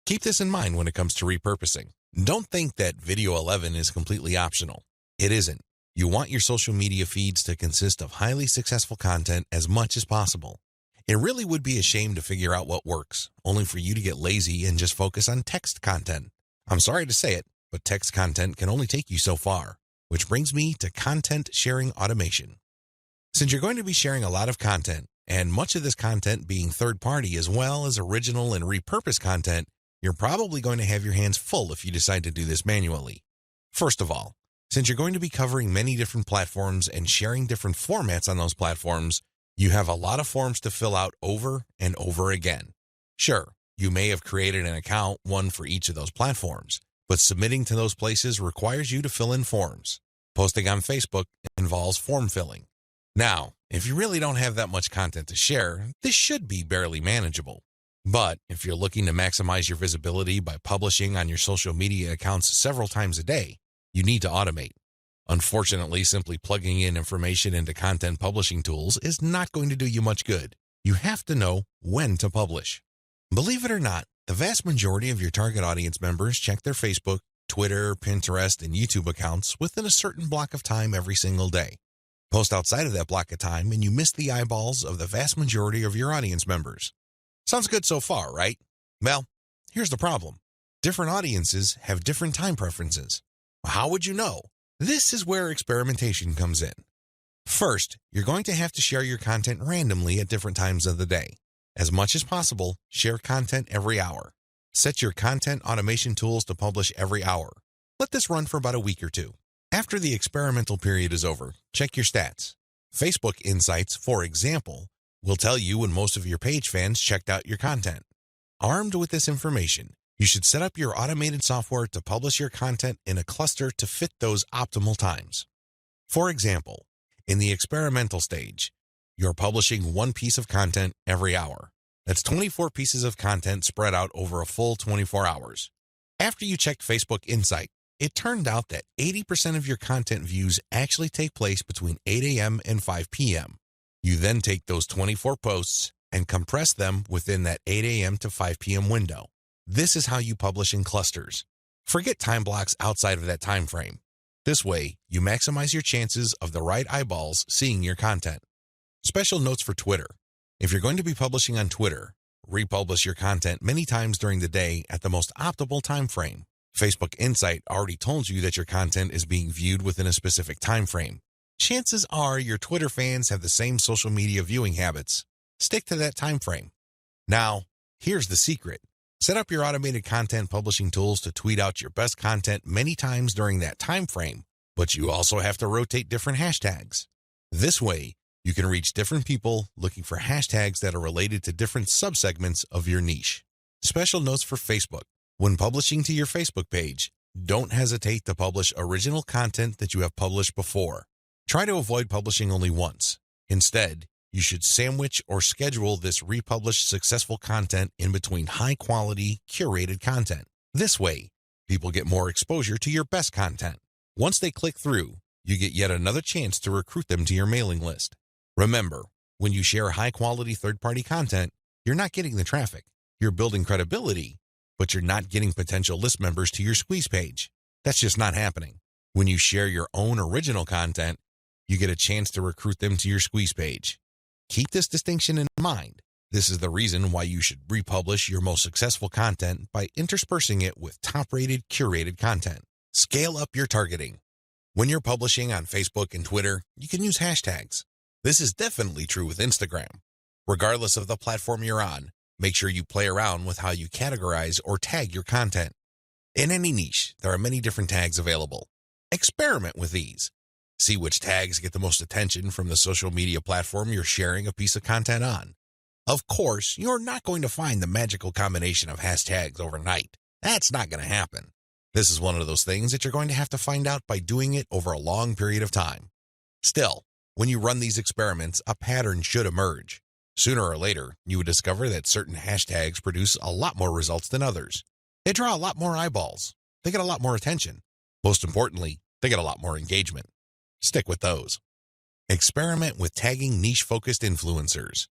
Keep this in mind when it comes to repurposing. Don't think that Video 11 is completely optional. It isn't. You want your social media feeds to consist of highly successful content as much as possible. It really would be a shame to figure out what works, only for you to get lazy and just focus on text content. I'm sorry to say it, but text content can only take you so far, which brings me to content sharing automation. Since you're going to be sharing a lot of content, and much of this content being third-party as well as original and repurposed content, you're probably going to have your hands full if you decide to do this manually. First of all, since you're going to be covering many different platforms and sharing different formats on those platforms, you have a lot of forms to fill out over and over again. Sure, you may have created an account, one for each of those platforms, but submitting to those places requires you to fill in forms. Posting on Facebook involves form filling. Now, if you really don't have that much content to share, this should be barely manageable. But if you're looking to maximize your visibility by publishing on your social media accounts several times a day, you need to automate. Unfortunately, simply plugging in information into content publishing tools is not going to do you much good. You have to know when to publish. Believe it or not, the vast majority of your target audience members check their Facebook, Twitter, Pinterest, and YouTube accounts within a certain block of time every single day. Post outside of that block of time and you miss the eyeballs of the vast majority of your audience members. Sounds good so far, right? Well, here's the problem. Different audiences have different time preferences. How would you know? This is where experimentation comes in. First, you're going to have to share your content randomly at different times of the day. As much as possible, share content every hour. Set your content automation tools to publish every hour. Let this run for about a week or two. After the experimental period is over, check your stats. Facebook Insights, for example, will tell you when most of your page fans checked out your content. Armed with this information, you should set up your automated software to publish your content in a cluster to fit those optimal times. For example, in the experimental stage, you're publishing one piece of content every hour. That's 24 pieces of content spread out over a full 24 hours. After you checked Facebook Insight, it turned out that 80% of your content views actually take place between 8 a.m. and 5 p.m. You then take those 24 posts and compress them within that 8 a.m. to 5 p.m. window. This is how you publish in clusters. Forget time blocks outside of that time frame. This way, you maximize your chances of the right eyeballs seeing your content. Special notes for Twitter. If you're going to be publishing on Twitter, republish your content many times during the day at the most optimal time frame. Facebook Insight already told you that your content is being viewed within a specific time frame. Chances are your Twitter fans have the same social media viewing habits. Stick to that time frame. Now, here's the secret. Set up your automated content publishing tools to tweet out your best content many times during that time frame, but you also have to rotate different hashtags. This way, you can reach different people looking for hashtags that are related to different subsegments of your niche. Special notes for Facebook. When publishing to your Facebook page, don't hesitate to publish original content that you have published before. Try to avoid publishing only once. Instead, you should sandwich or schedule this republished successful content in between high-quality, curated content. This way, people get more exposure to your best content. Once they click through, you get yet another chance to recruit them to your mailing list. Remember, when you share high-quality third-party content, you're not getting the traffic. You're building credibility, but you're not getting potential list members to your squeeze page. That's just not happening. When you share your own original content, you get a chance to recruit them to your squeeze page. Keep this distinction in mind. This is the reason why you should republish your most successful content by interspersing it with top-rated, curated content. Scale up your targeting. When you're publishing on Facebook and Twitter, you can use hashtags. This is definitely true with Instagram. Regardless of the platform you're on, make sure you play around with how you categorize or tag your content. In any niche, there are many different tags available. Experiment with these. See which tags get the most attention from the social media platform you're sharing a piece of content on. Of course, you're not going to find the magical combination of hashtags overnight. That's not going to happen. This is one of those things that you're going to have to find out by doing it over a long period of time. Still, when you run these experiments, a pattern should emerge. Sooner or later, you would discover that certain hashtags produce a lot more results than others. They draw a lot more eyeballs. They get a lot more attention. Most importantly, they get a lot more engagement. Stick with those. Experiment with tagging niche-focused influencers.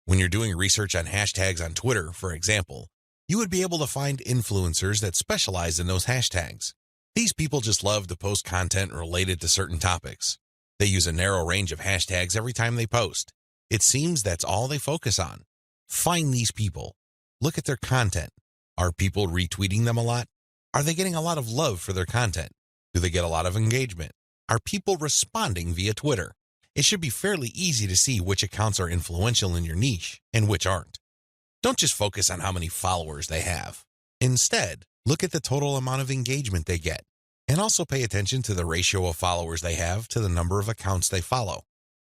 When you're doing research on hashtags on Twitter, for example, you would be able to find influencers that specialize in those hashtags. These people just love to post content related to certain topics. They use a narrow range of hashtags every time they post. It seems that's all they focus on. Find these people. Look at their content. Are people retweeting them a lot? Are they getting a lot of love for their content? Do they get a lot of engagement? Are people responding via Twitter? It should be fairly easy to see which accounts are influential in your niche and which aren't. Don't just focus on how many followers they have. Instead, look at the total amount of engagement they get, and also pay attention to the ratio of followers they have to the number of accounts they follow.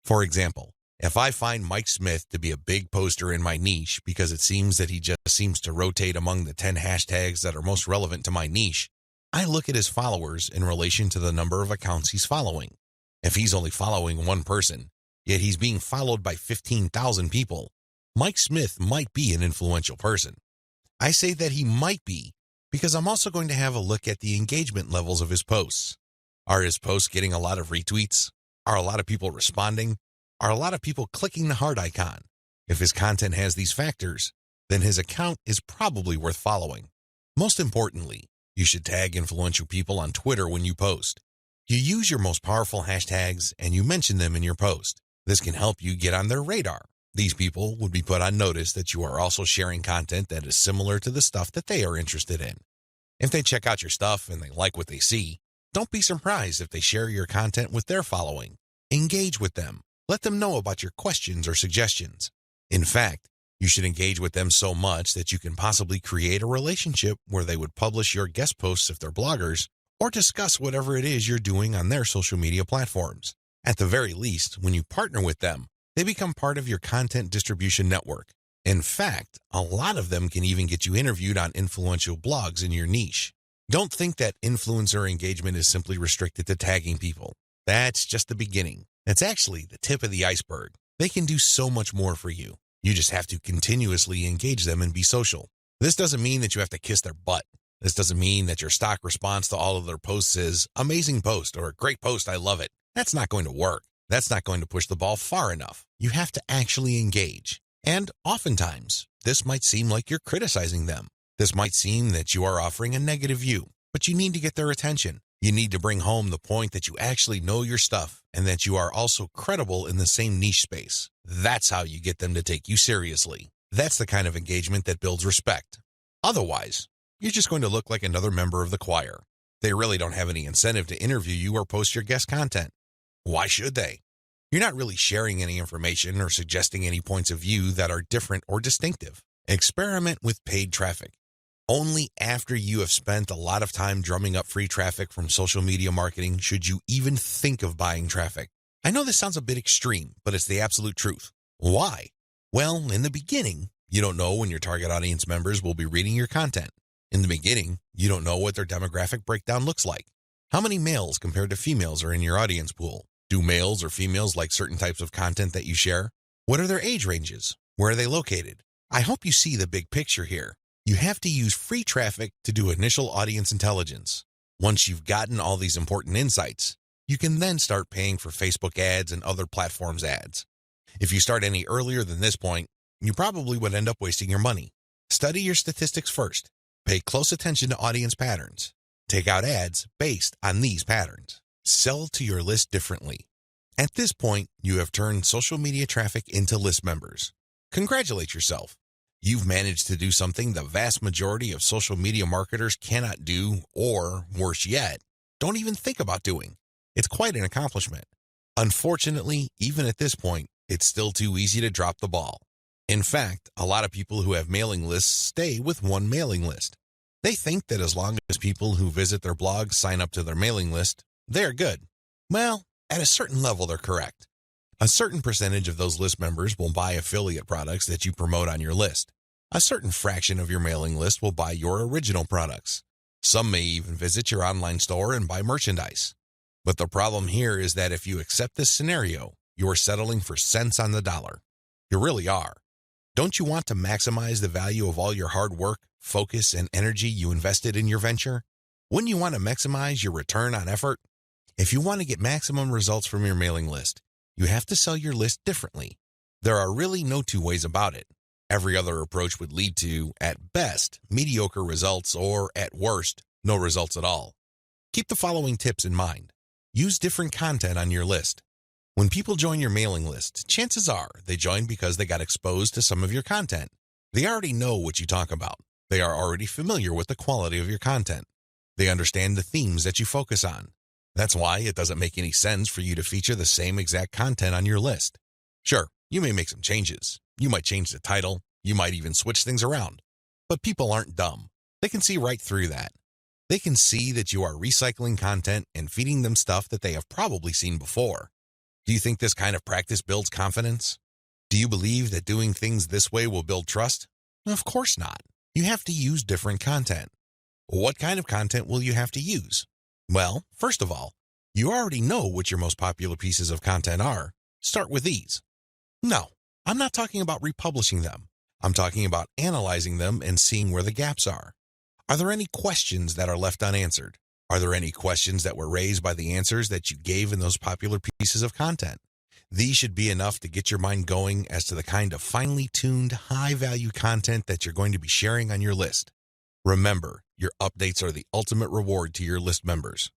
For example, if I find Mike Smith to be a big poster in my niche because it seems that he just seems to rotate among the 10 hashtags that are most relevant to my niche, I look at his followers in relation to the number of accounts he's following. If he's only following one person, yet he's being followed by 15,000 people, Mike Smith might be an influential person. I say that he might be because I'm also going to have a look at the engagement levels of his posts. Are his posts getting a lot of retweets? Are a lot of people responding? Are a lot of people clicking the heart icon? If his content has these factors, then his account is probably worth following. Most importantly, you should tag influential people on Twitter when you post. You use your most powerful hashtags and you mention them in your post. This can help you get on their radar. These people would be put on notice that you are also sharing content that is similar to the stuff that they are interested in. If they check out your stuff and they like what they see, don't be surprised if they share your content with their following. Engage with them. Let them know about your questions or suggestions. In fact, you should engage with them so much that you can possibly create a relationship where they would publish your guest posts if they're bloggers, or discuss whatever it is you're doing on their social media platforms. At the very least, when you partner with them, they become part of your content distribution network. In fact, a lot of them can even get you interviewed on influential blogs in your niche. Don't think that influencer engagement is simply restricted to tagging people. That's just the beginning. It's actually the tip of the iceberg. They can do so much more for you. You just have to continuously engage them and be social. This doesn't mean that you have to kiss their butt. This doesn't mean that your stock response to all of their posts is amazing post or great post, I love it. That's not going to work. That's not going to push the ball far enough. You have to actually engage. And oftentimes, this might seem like you're criticizing them. This might seem that you are offering a negative view, but you need to get their attention. You need to bring home the point that you actually know your stuff and that you are also credible in the same niche space. That's how you get them to take you seriously. That's the kind of engagement that builds respect. Otherwise, you're just going to look like another member of the choir. They really don't have any incentive to interview you or post your guest content. Why should they? You're not really sharing any information or suggesting any points of view that are different or distinctive. Experiment with paid traffic. Only after you have spent a lot of time drumming up free traffic from social media marketing should you even think of buying traffic. I know this sounds a bit extreme, but it's the absolute truth. Why? Well, in the beginning, you don't know when your target audience members will be reading your content. In the beginning, you don't know what their demographic breakdown looks like. How many males compared to females are in your audience pool? Do males or females like certain types of content that you share? What are their age ranges? Where are they located? I hope you see the big picture here. You have to use free traffic to do initial audience intelligence. Once you've gotten all these important insights, you can then start paying for Facebook ads and other platforms' ads. If you start any earlier than this point, you probably would end up wasting your money. Study your statistics first. Pay close attention to audience patterns. Take out ads based on these patterns. Sell to your list differently. At this point, you have turned social media traffic into list members. Congratulate yourself. You've managed to do something the vast majority of social media marketers cannot do, or, worse yet, don't even think about doing. It's quite an accomplishment. Unfortunately, even at this point, it's still too easy to drop the ball. In fact, a lot of people who have mailing lists stay with one mailing list. They think that as long as people who visit their blog sign up to their mailing list, they're good. Well, at a certain level, they're correct. A certain percentage of those list members will buy affiliate products that you promote on your list. A certain fraction of your mailing list will buy your original products. Some may even visit your online store and buy merchandise. But the problem here is that if you accept this scenario, you are settling for cents on the dollar. You really are. Don't you want to maximize the value of all your hard work, focus, and energy you invested in your venture? Wouldn't you want to maximize your return on effort? If you want to get maximum results from your mailing list, You have to sell your list differently. There are really no two ways about it. Every other approach would lead to, at best, mediocre results or, at worst, no results at all. Keep the following tips in mind. Use different content on your list. When people join your mailing list, chances are they join because they got exposed to some of your content. They already know what you talk about. They are already familiar with the quality of your content. They understand the themes that you focus on. That's why it doesn't make any sense for you to feature the same exact content on your list. Sure, you may make some changes. You might change the title. You might even switch things around. But people aren't dumb. They can see right through that. They can see that you are recycling content and feeding them stuff that they have probably seen before. Do you think this kind of practice builds confidence? Do you believe that doing things this way will build trust? Of course not. You have to use different content. What kind of content will you have to use? Well, first of all, you already know what your most popular pieces of content are. Start with these. No, I'm not talking about republishing them. I'm talking about analyzing them and seeing where the gaps are. Are there any questions that are left unanswered? Are there any questions that were raised by the answers that you gave in those popular pieces of content? These should be enough to get your mind going as to the kind of finely tuned, high-value content that you're going to be sharing on your list. Remember, your updates are the ultimate reward to your list members.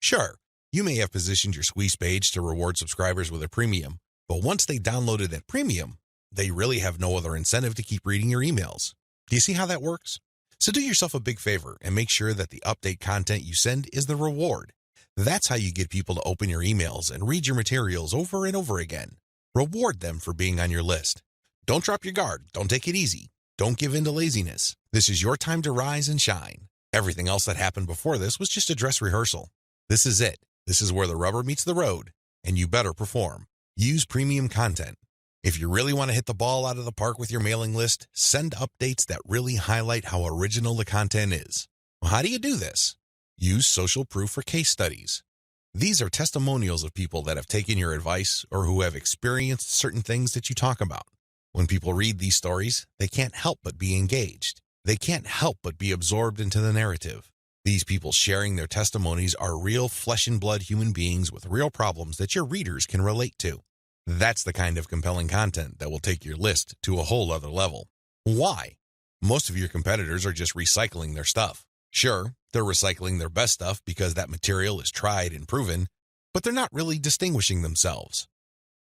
Sure, you may have positioned your squeeze page to reward subscribers with a premium, but once they downloaded that premium, they really have no other incentive to keep reading your emails. Do you see how that works? So do yourself a big favor and make sure that the update content you send is the reward. That's how you get people to open your emails and read your materials over and over again. Reward them for being on your list. Don't drop your guard. Don't take it easy. Don't give in to laziness. This is your time to rise and shine. Everything else that happened before this was just a dress rehearsal. This is it. This is where the rubber meets the road, and you better perform. Use premium content. If you really want to hit the ball out of the park with your mailing list, send updates that really highlight how original the content is. Well, how do you do this? Use social proof for case studies. These are testimonials of people that have taken your advice or who have experienced certain things that you talk about. When people read these stories, they can't help but be engaged. They can't help but be absorbed into the narrative. These people sharing their testimonies are real flesh and blood human beings with real problems that your readers can relate to. That's the kind of compelling content that will take your list to a whole other level. Why? Most of your competitors are just recycling their stuff. Sure, they're recycling their best stuff because that material is tried and proven, but they're not really distinguishing themselves.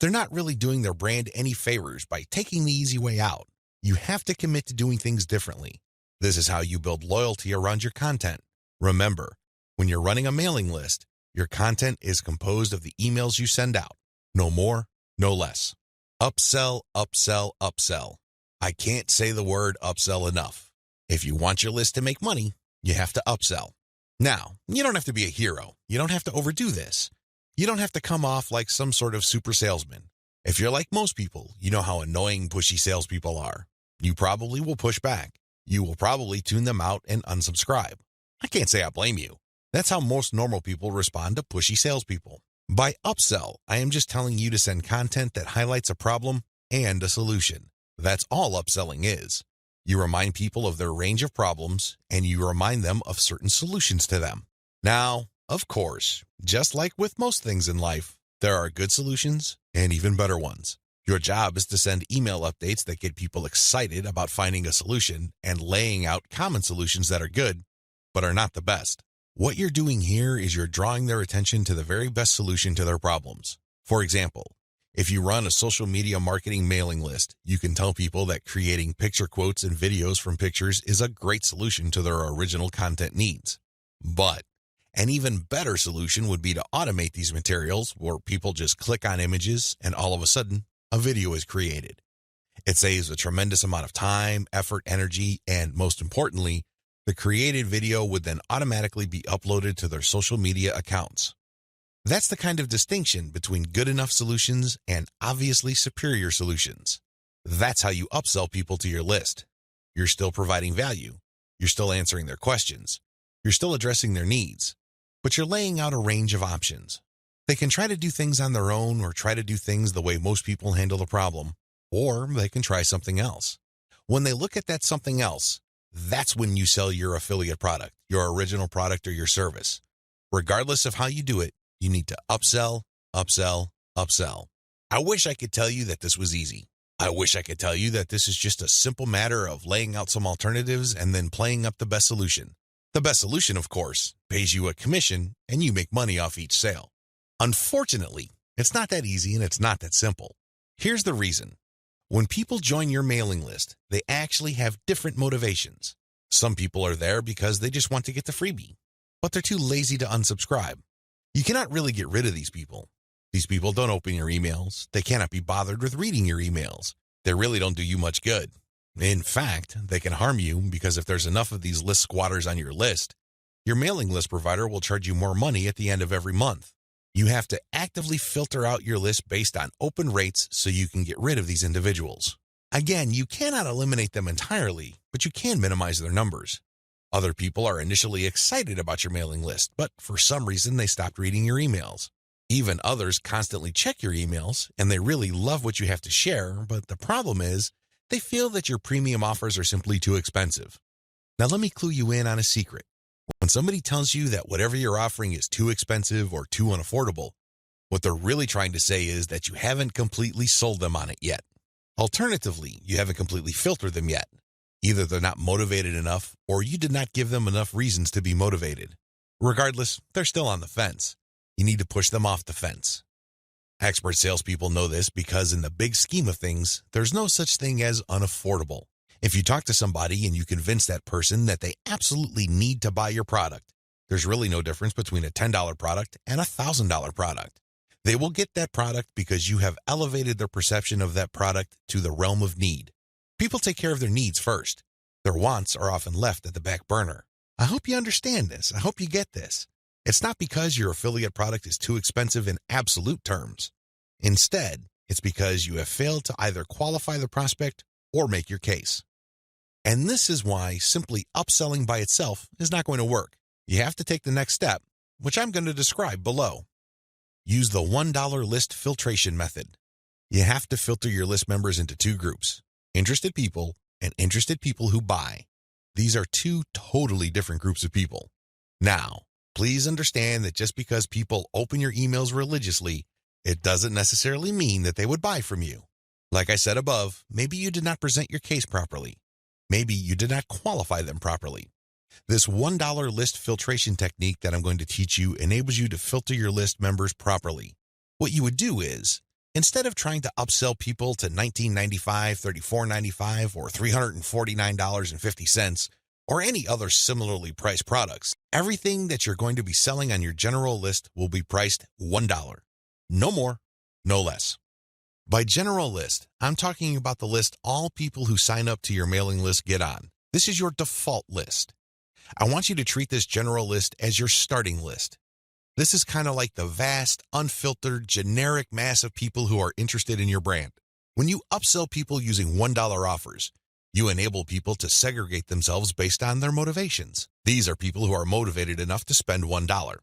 They're not really doing their brand any favors by taking the easy way out. You have to commit to doing things differently. This is how you build loyalty around your content. Remember, when you're running a mailing list, your content is composed of the emails you send out. No more, no less. Upsell, upsell, upsell. I can't say the word upsell enough. If you want your list to make money, you have to upsell. Now, you don't have to be a hero. You don't have to overdo this. You don't have to come off like some sort of super salesman. If you're like most people, you know how annoying pushy salespeople are. You probably will push back. You will probably tune them out and unsubscribe. I can't say I blame you. That's how most normal people respond to pushy salespeople. By upsell, I am just telling you to send content that highlights a problem and a solution. That's all upselling is. You remind people of their range of problems, and you remind them of certain solutions to them. Now, of course, just like with most things in life, there are good solutions and even better ones. Your job is to send email updates that get people excited about finding a solution and laying out common solutions that are good, but are not the best. What you're doing here is you're drawing their attention to the very best solution to their problems. For example, if you run a social media marketing mailing list, you can tell people that creating picture quotes and videos from pictures is a great solution to their original content needs. But an even better solution would be to automate these materials where people just click on images and all of a sudden, a video is created. It saves a tremendous amount of time, effort, energy, and most importantly, the created video would then automatically be uploaded to their social media accounts. That's the kind of distinction between good enough solutions and obviously superior solutions. That's how you upsell people to your list. You're still providing value. You're still answering their questions. You're still addressing their needs. But you're laying out a range of options. They can try to do things on their own or try to do things the way most people handle the problem, or they can try something else. When they look at that something else, that's when you sell your affiliate product, your original product, or your service. Regardless of how you do it, you need to upsell, upsell, upsell. I wish I could tell you that this was easy. I wish I could tell you that this is just a simple matter of laying out some alternatives and then playing up the best solution. The best solution, of course, pays you a commission and you make money off each sale. Unfortunately, it's not that easy and it's not that simple. Here's the reason. When people join your mailing list, they actually have different motivations. Some people are there because they just want to get the freebie, but they're too lazy to unsubscribe. You cannot really get rid of these people. These people don't open your emails. They cannot be bothered with reading your emails. They really don't do you much good. In fact, they can harm you because if there's enough of these list squatters on your list, your mailing list provider will charge you more money at the end of every month. You have to actively filter out your list based on open rates so you can get rid of these individuals. Again, you cannot eliminate them entirely, but you can minimize their numbers. Other people are initially excited about your mailing list, but for some reason they stopped reading your emails. Even others constantly check your emails, and they really love what you have to share, but the problem is they feel that your premium offers are simply too expensive. Now let me clue you in on a secret. When somebody tells you that whatever you're offering is too expensive or too unaffordable, what they're really trying to say is that you haven't completely sold them on it yet. Alternatively, you haven't completely filtered them yet. Either they're not motivated enough, or you did not give them enough reasons to be motivated. Regardless, they're still on the fence. You need to push them off the fence. Expert salespeople know this because in the big scheme of things, there's no such thing as unaffordable. If you talk to somebody and you convince that person that they absolutely need to buy your product, there's really no difference between a $10 product and a $1,000 product. They will get that product because you have elevated their perception of that product to the realm of need. People take care of their needs first. Their wants are often left at the back burner. I hope you understand this. I hope you get this. It's not because your affiliate product is too expensive in absolute terms. Instead, it's because you have failed to either qualify the prospect or make your case. And this is why simply upselling by itself is not going to work. You have to take the next step, which I'm going to describe below. Use the $1 list filtration method. You have to filter your list members into two groups, interested people and interested people who buy. These are two totally different groups of people. Now, please understand that just because people open your emails religiously, it doesn't necessarily mean that they would buy from you. Like I said above, maybe you did not present your case properly. Maybe you did not qualify them properly. This $1 list filtration technique that I'm going to teach you enables you to filter your list members properly. What you would do is, instead of trying to upsell people to $19.95, $34.95, or $349.50, or any other similarly priced products, everything that you're going to be selling on your general list will be priced $1. No more, no less. By general list, I'm talking about the list all people who sign up to your mailing list get on. This is your default list. I want you to treat this general list as your starting list. This is kind of like the vast, unfiltered, generic mass of people who are interested in your brand. When you upsell people using $1 offers, you enable people to segregate themselves based on their motivations. These are people who are motivated enough to spend $1.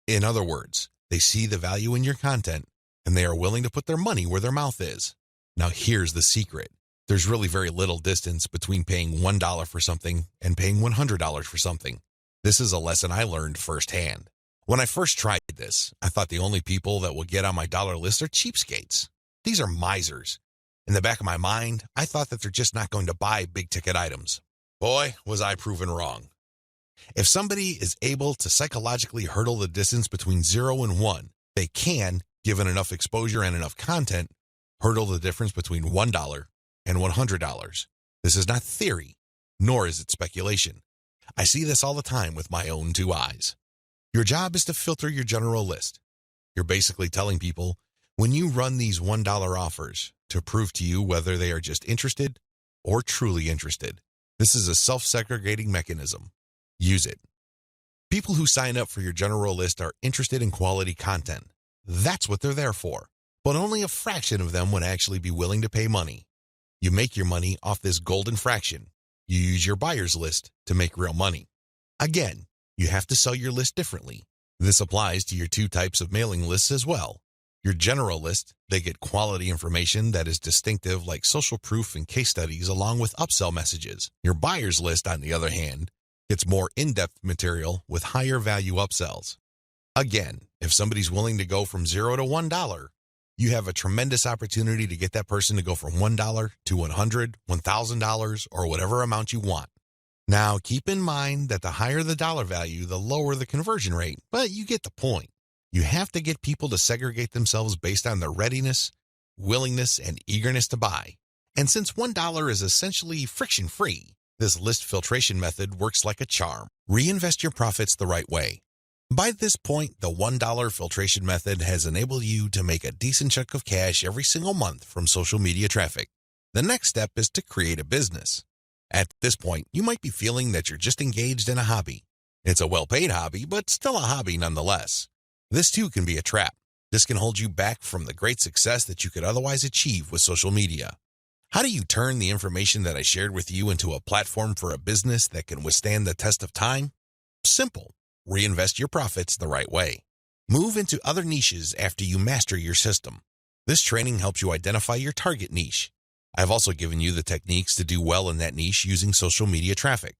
In other words, they see the value in your content, and they are willing to put their money where their mouth is. Now here's the secret. There's really very little distance between paying $1 for something and paying $100 for something. This is a lesson I learned firsthand. When I first tried this, I thought the only people that will get on my dollar list are cheapskates. These are misers. In the back of my mind, I thought that they're just not going to buy big-ticket items. Boy, was I proven wrong. If somebody is able to psychologically hurdle the distance between 0 and 1, they can, given enough exposure and enough content, hurdle the difference between $1 and $100. This is not theory, nor is it speculation. I see this all the time with my own two eyes. Your job is to filter your general list. You're basically telling people, when you run these $1 offers, to prove to you whether they are just interested or truly interested. This is a self-segregating mechanism. Use it. People who sign up for your general list are interested in quality content. That's what they're there for. But only a fraction of them would actually be willing to pay money. You make your money off this golden fraction. You use your buyer's list to make real money. Again, you have to sell your list differently. This applies to your two types of mailing lists as well. Your general list, they get quality information that is distinctive like social proof and case studies along with upsell messages. Your buyer's list, on the other hand, gets more in-depth material with higher value upsells. Again, if somebody's willing to go from $0 to $1, you have a tremendous opportunity to get that person to go from $1 to $100, $1,000, or whatever amount you want. Now, keep in mind that the higher the dollar value, the lower the conversion rate, but you get the point. You have to get people to segregate themselves based on their readiness, willingness, and eagerness to buy. And since $1 is essentially friction-free, this list filtration method works like a charm. Reinvest your profits the right way. By this point, the $1 filtration method has enabled you to make a decent chunk of cash every single month from social media traffic. The next step is to create a business. At this point, you might be feeling that you're just engaged in a hobby. It's a well-paid hobby, but still a hobby nonetheless. This too can be a trap. This can hold you back from the great success that you could otherwise achieve with social media. How do you turn the information that I shared with you into a platform for a business that can withstand the test of time? Simple. Reinvest your profits the right way. Move into other niches after you master your system. This training helps you identify your target niche. I've also given you the techniques to do well in that niche using social media traffic.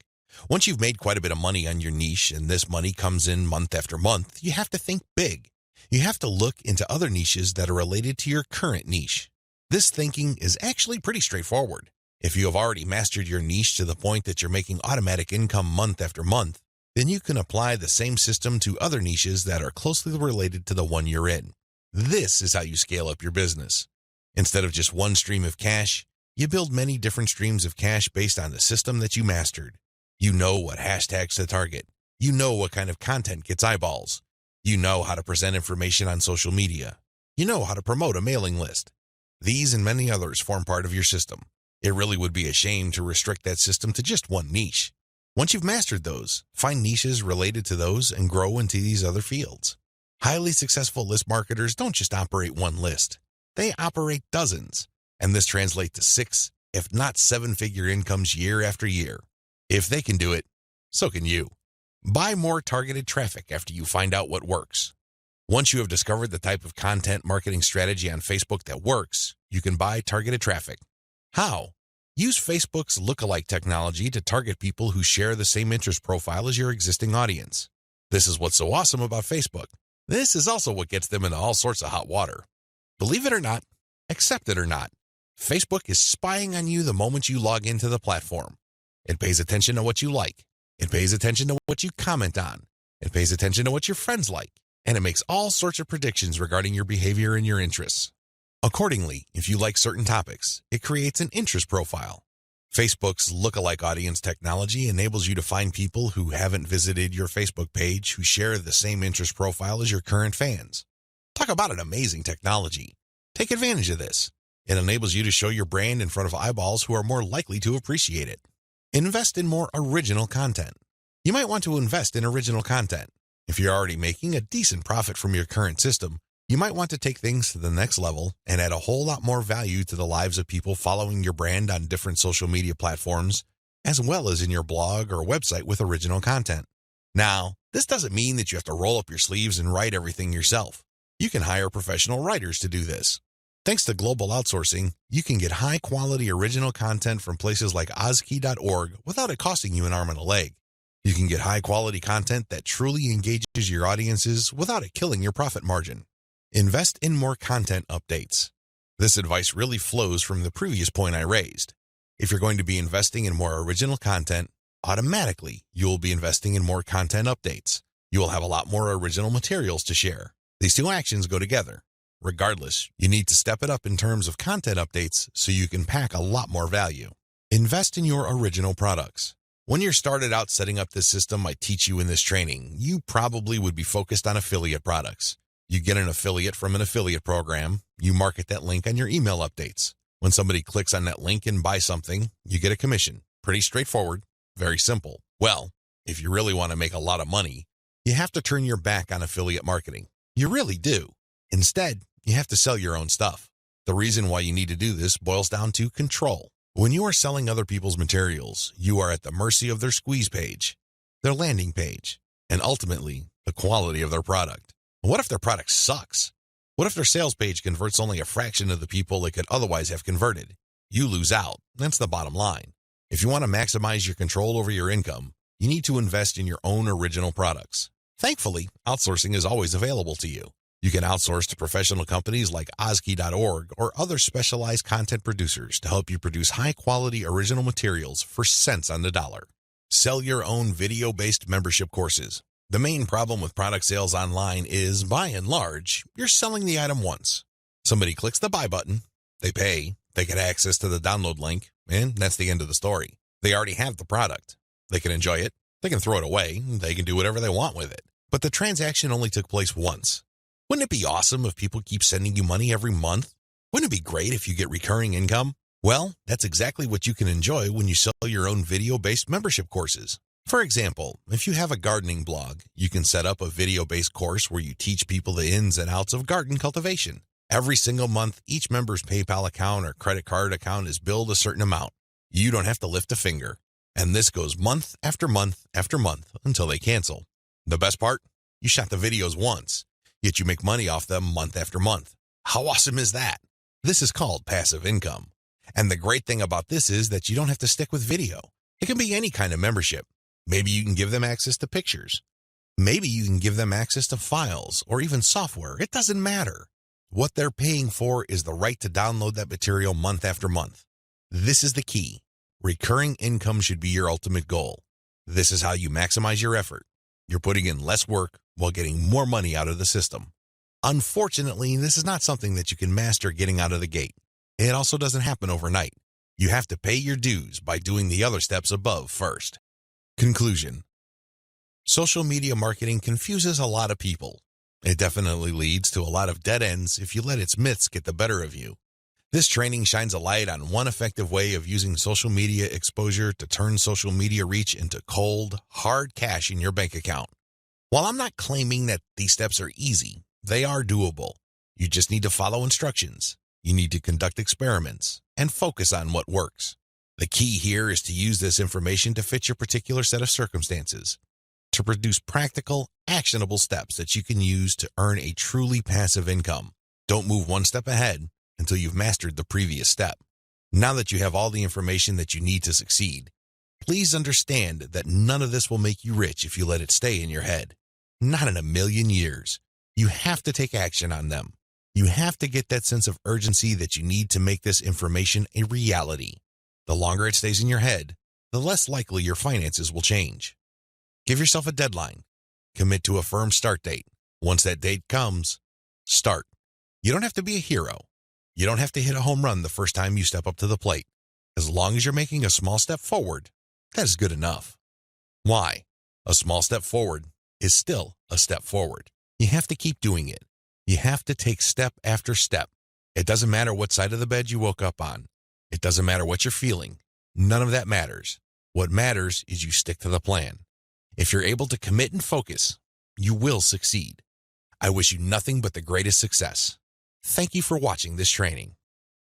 Once you've made quite a bit of money on your niche and this money comes in month after month, you have to think big. You have to look into other niches that are related to your current niche. This thinking is actually pretty straightforward. If you have already mastered your niche to the point that you're making automatic income month after month, then you can apply the same system to other niches that are closely related to the one you're in. This is how you scale up your business. Instead of just one stream of cash, you build many different streams of cash based on the system that you mastered. You know what hashtags to target. You know what kind of content gets eyeballs. You know how to present information on social media. You know how to promote a mailing list. These and many others form part of your system. It really would be a shame to restrict that system to just one niche. Once you've mastered those, find niches related to those and grow into these other fields. Highly successful list marketers don't just operate one list. They operate dozens, and this translates to 6, if not 7-figure incomes year after year. If they can do it, so can you. Buy more targeted traffic after you find out what works. Once you have discovered the type of content marketing strategy on Facebook that works, you can buy targeted traffic. How? Use Facebook's lookalike technology to target people who share the same interest profile as your existing audience. This is what's so awesome about Facebook. This is also what gets them into all sorts of hot water. Believe it or not, accept it or not, Facebook is spying on you the moment you log into the platform. It pays attention to what you like. It pays attention to what you comment on. It pays attention to what your friends like. And it makes all sorts of predictions regarding your behavior and your interests. Accordingly, if you like certain topics, it creates an interest profile. Facebook's lookalike audience technology enables you to find people who haven't visited your Facebook page who share the same interest profile as your current fans. Talk about an amazing technology. Take advantage of this. It enables you to show your brand in front of eyeballs who are more likely to appreciate it. Invest in more original content. You might want to invest in original content. If you're already making a decent profit from your current system, you might want to take things to the next level and add a whole lot more value to the lives of people following your brand on different social media platforms, as well as in your blog or website with original content. Now, this doesn't mean that you have to roll up your sleeves and write everything yourself. You can hire professional writers to do this. Thanks to global outsourcing, you can get high-quality original content from places like Ozkey.org without it costing you an arm and a leg. You can get high-quality content that truly engages your audiences without it killing your profit margin. Invest in more content updates. This advice really flows from the previous point I raised. If you're going to be investing in more original content, automatically you will be investing in more content updates. You will have a lot more original materials to share. These two actions go together. Regardless, you need to step it up in terms of content updates so you can pack a lot more value. Invest in your original products. When you're started out setting up this system I teach you in this training, you probably would be focused on affiliate products. You get an affiliate from an affiliate program, you market that link on your email updates. When somebody clicks on that link and buys something, you get a commission. Pretty straightforward, very simple. Well, if you really want to make a lot of money, you have to turn your back on affiliate marketing. You really do. Instead, you have to sell your own stuff. The reason why you need to do this boils down to control. When you are selling other people's materials, you are at the mercy of their squeeze page, their landing page, and ultimately, the quality of their product. What if their product sucks? What if their sales page converts only a fraction of the people it could otherwise have converted? You lose out. That's the bottom line. If you want to maximize your control over your income, you need to invest in your own original products. Thankfully, outsourcing is always available to you. You You can outsource to professional companies like Ozkey.org or other specialized content producers to help you produce high-quality original materials for cents on the dollar. Sell your own video-based membership courses. The main problem with product sales online is, by and large, you're selling the item once. Somebody clicks the buy button, they pay, they get access to the download link, and that's the end of the story. They already have the product. They can enjoy it, they can throw it away, they can do whatever they want with it. But the transaction only took place once. Wouldn't it be awesome if people keep sending you money every month? Wouldn't it be great if you get recurring income? Well, that's exactly what you can enjoy when you sell your own video-based membership courses. For example, if you have a gardening blog, you can set up a video-based course where you teach people the ins and outs of garden cultivation. Every single month, each member's PayPal account or credit card account is billed a certain amount. You don't have to lift a finger. And this goes month after month after month until they cancel. The best part? You shot the videos once, yet you make money off them month after month. How awesome is that? This is called passive income. And the great thing about this is that you don't have to stick with video. It can be any kind of membership. Maybe you can give them access to pictures. Maybe you can give them access to files or even software. It doesn't matter. What they're paying for is the right to download that material month after month. This is the key. Recurring income should be your ultimate goal. This is how you maximize your effort. You're putting in less work while getting more money out of the system. Unfortunately, this is not something that you can master getting out of the gate. It also doesn't happen overnight. You have to pay your dues by doing the other steps above first. Conclusion. Social media marketing confuses a lot of people. It definitely leads to a lot of dead ends if you let its myths get the better of you. This training shines a light on one effective way of using social media exposure to turn social media reach into cold, hard cash in your bank account. While I'm not claiming that these steps are easy, they are doable. You just need to follow instructions. You need to conduct experiments and focus on what works. The key here is to use this information to fit your particular set of circumstances, to produce practical, actionable steps that you can use to earn a truly passive income. Don't move one step ahead until you've mastered the previous step. Now that you have all the information that you need to succeed, please understand that none of this will make you rich if you let it stay in your head. Not in a million years. You have to take action on them. You have to get that sense of urgency that you need to make this information a reality. The longer it stays in your head, the less likely your finances will change. Give yourself a deadline. Commit to a firm start date. Once that date comes, start. You don't have to be a hero. You don't have to hit a home run the first time you step up to the plate. As long as you're making a small step forward, that is good enough. Why? A small step forward is still a step forward. You have to keep doing it. You have to take step after step. It doesn't matter what side of the bed you woke up on. It doesn't matter what you're feeling. None of that matters. What matters is you stick to the plan. If you're able to commit and focus, you will succeed. I wish you nothing but the greatest success. Thank you for watching this training.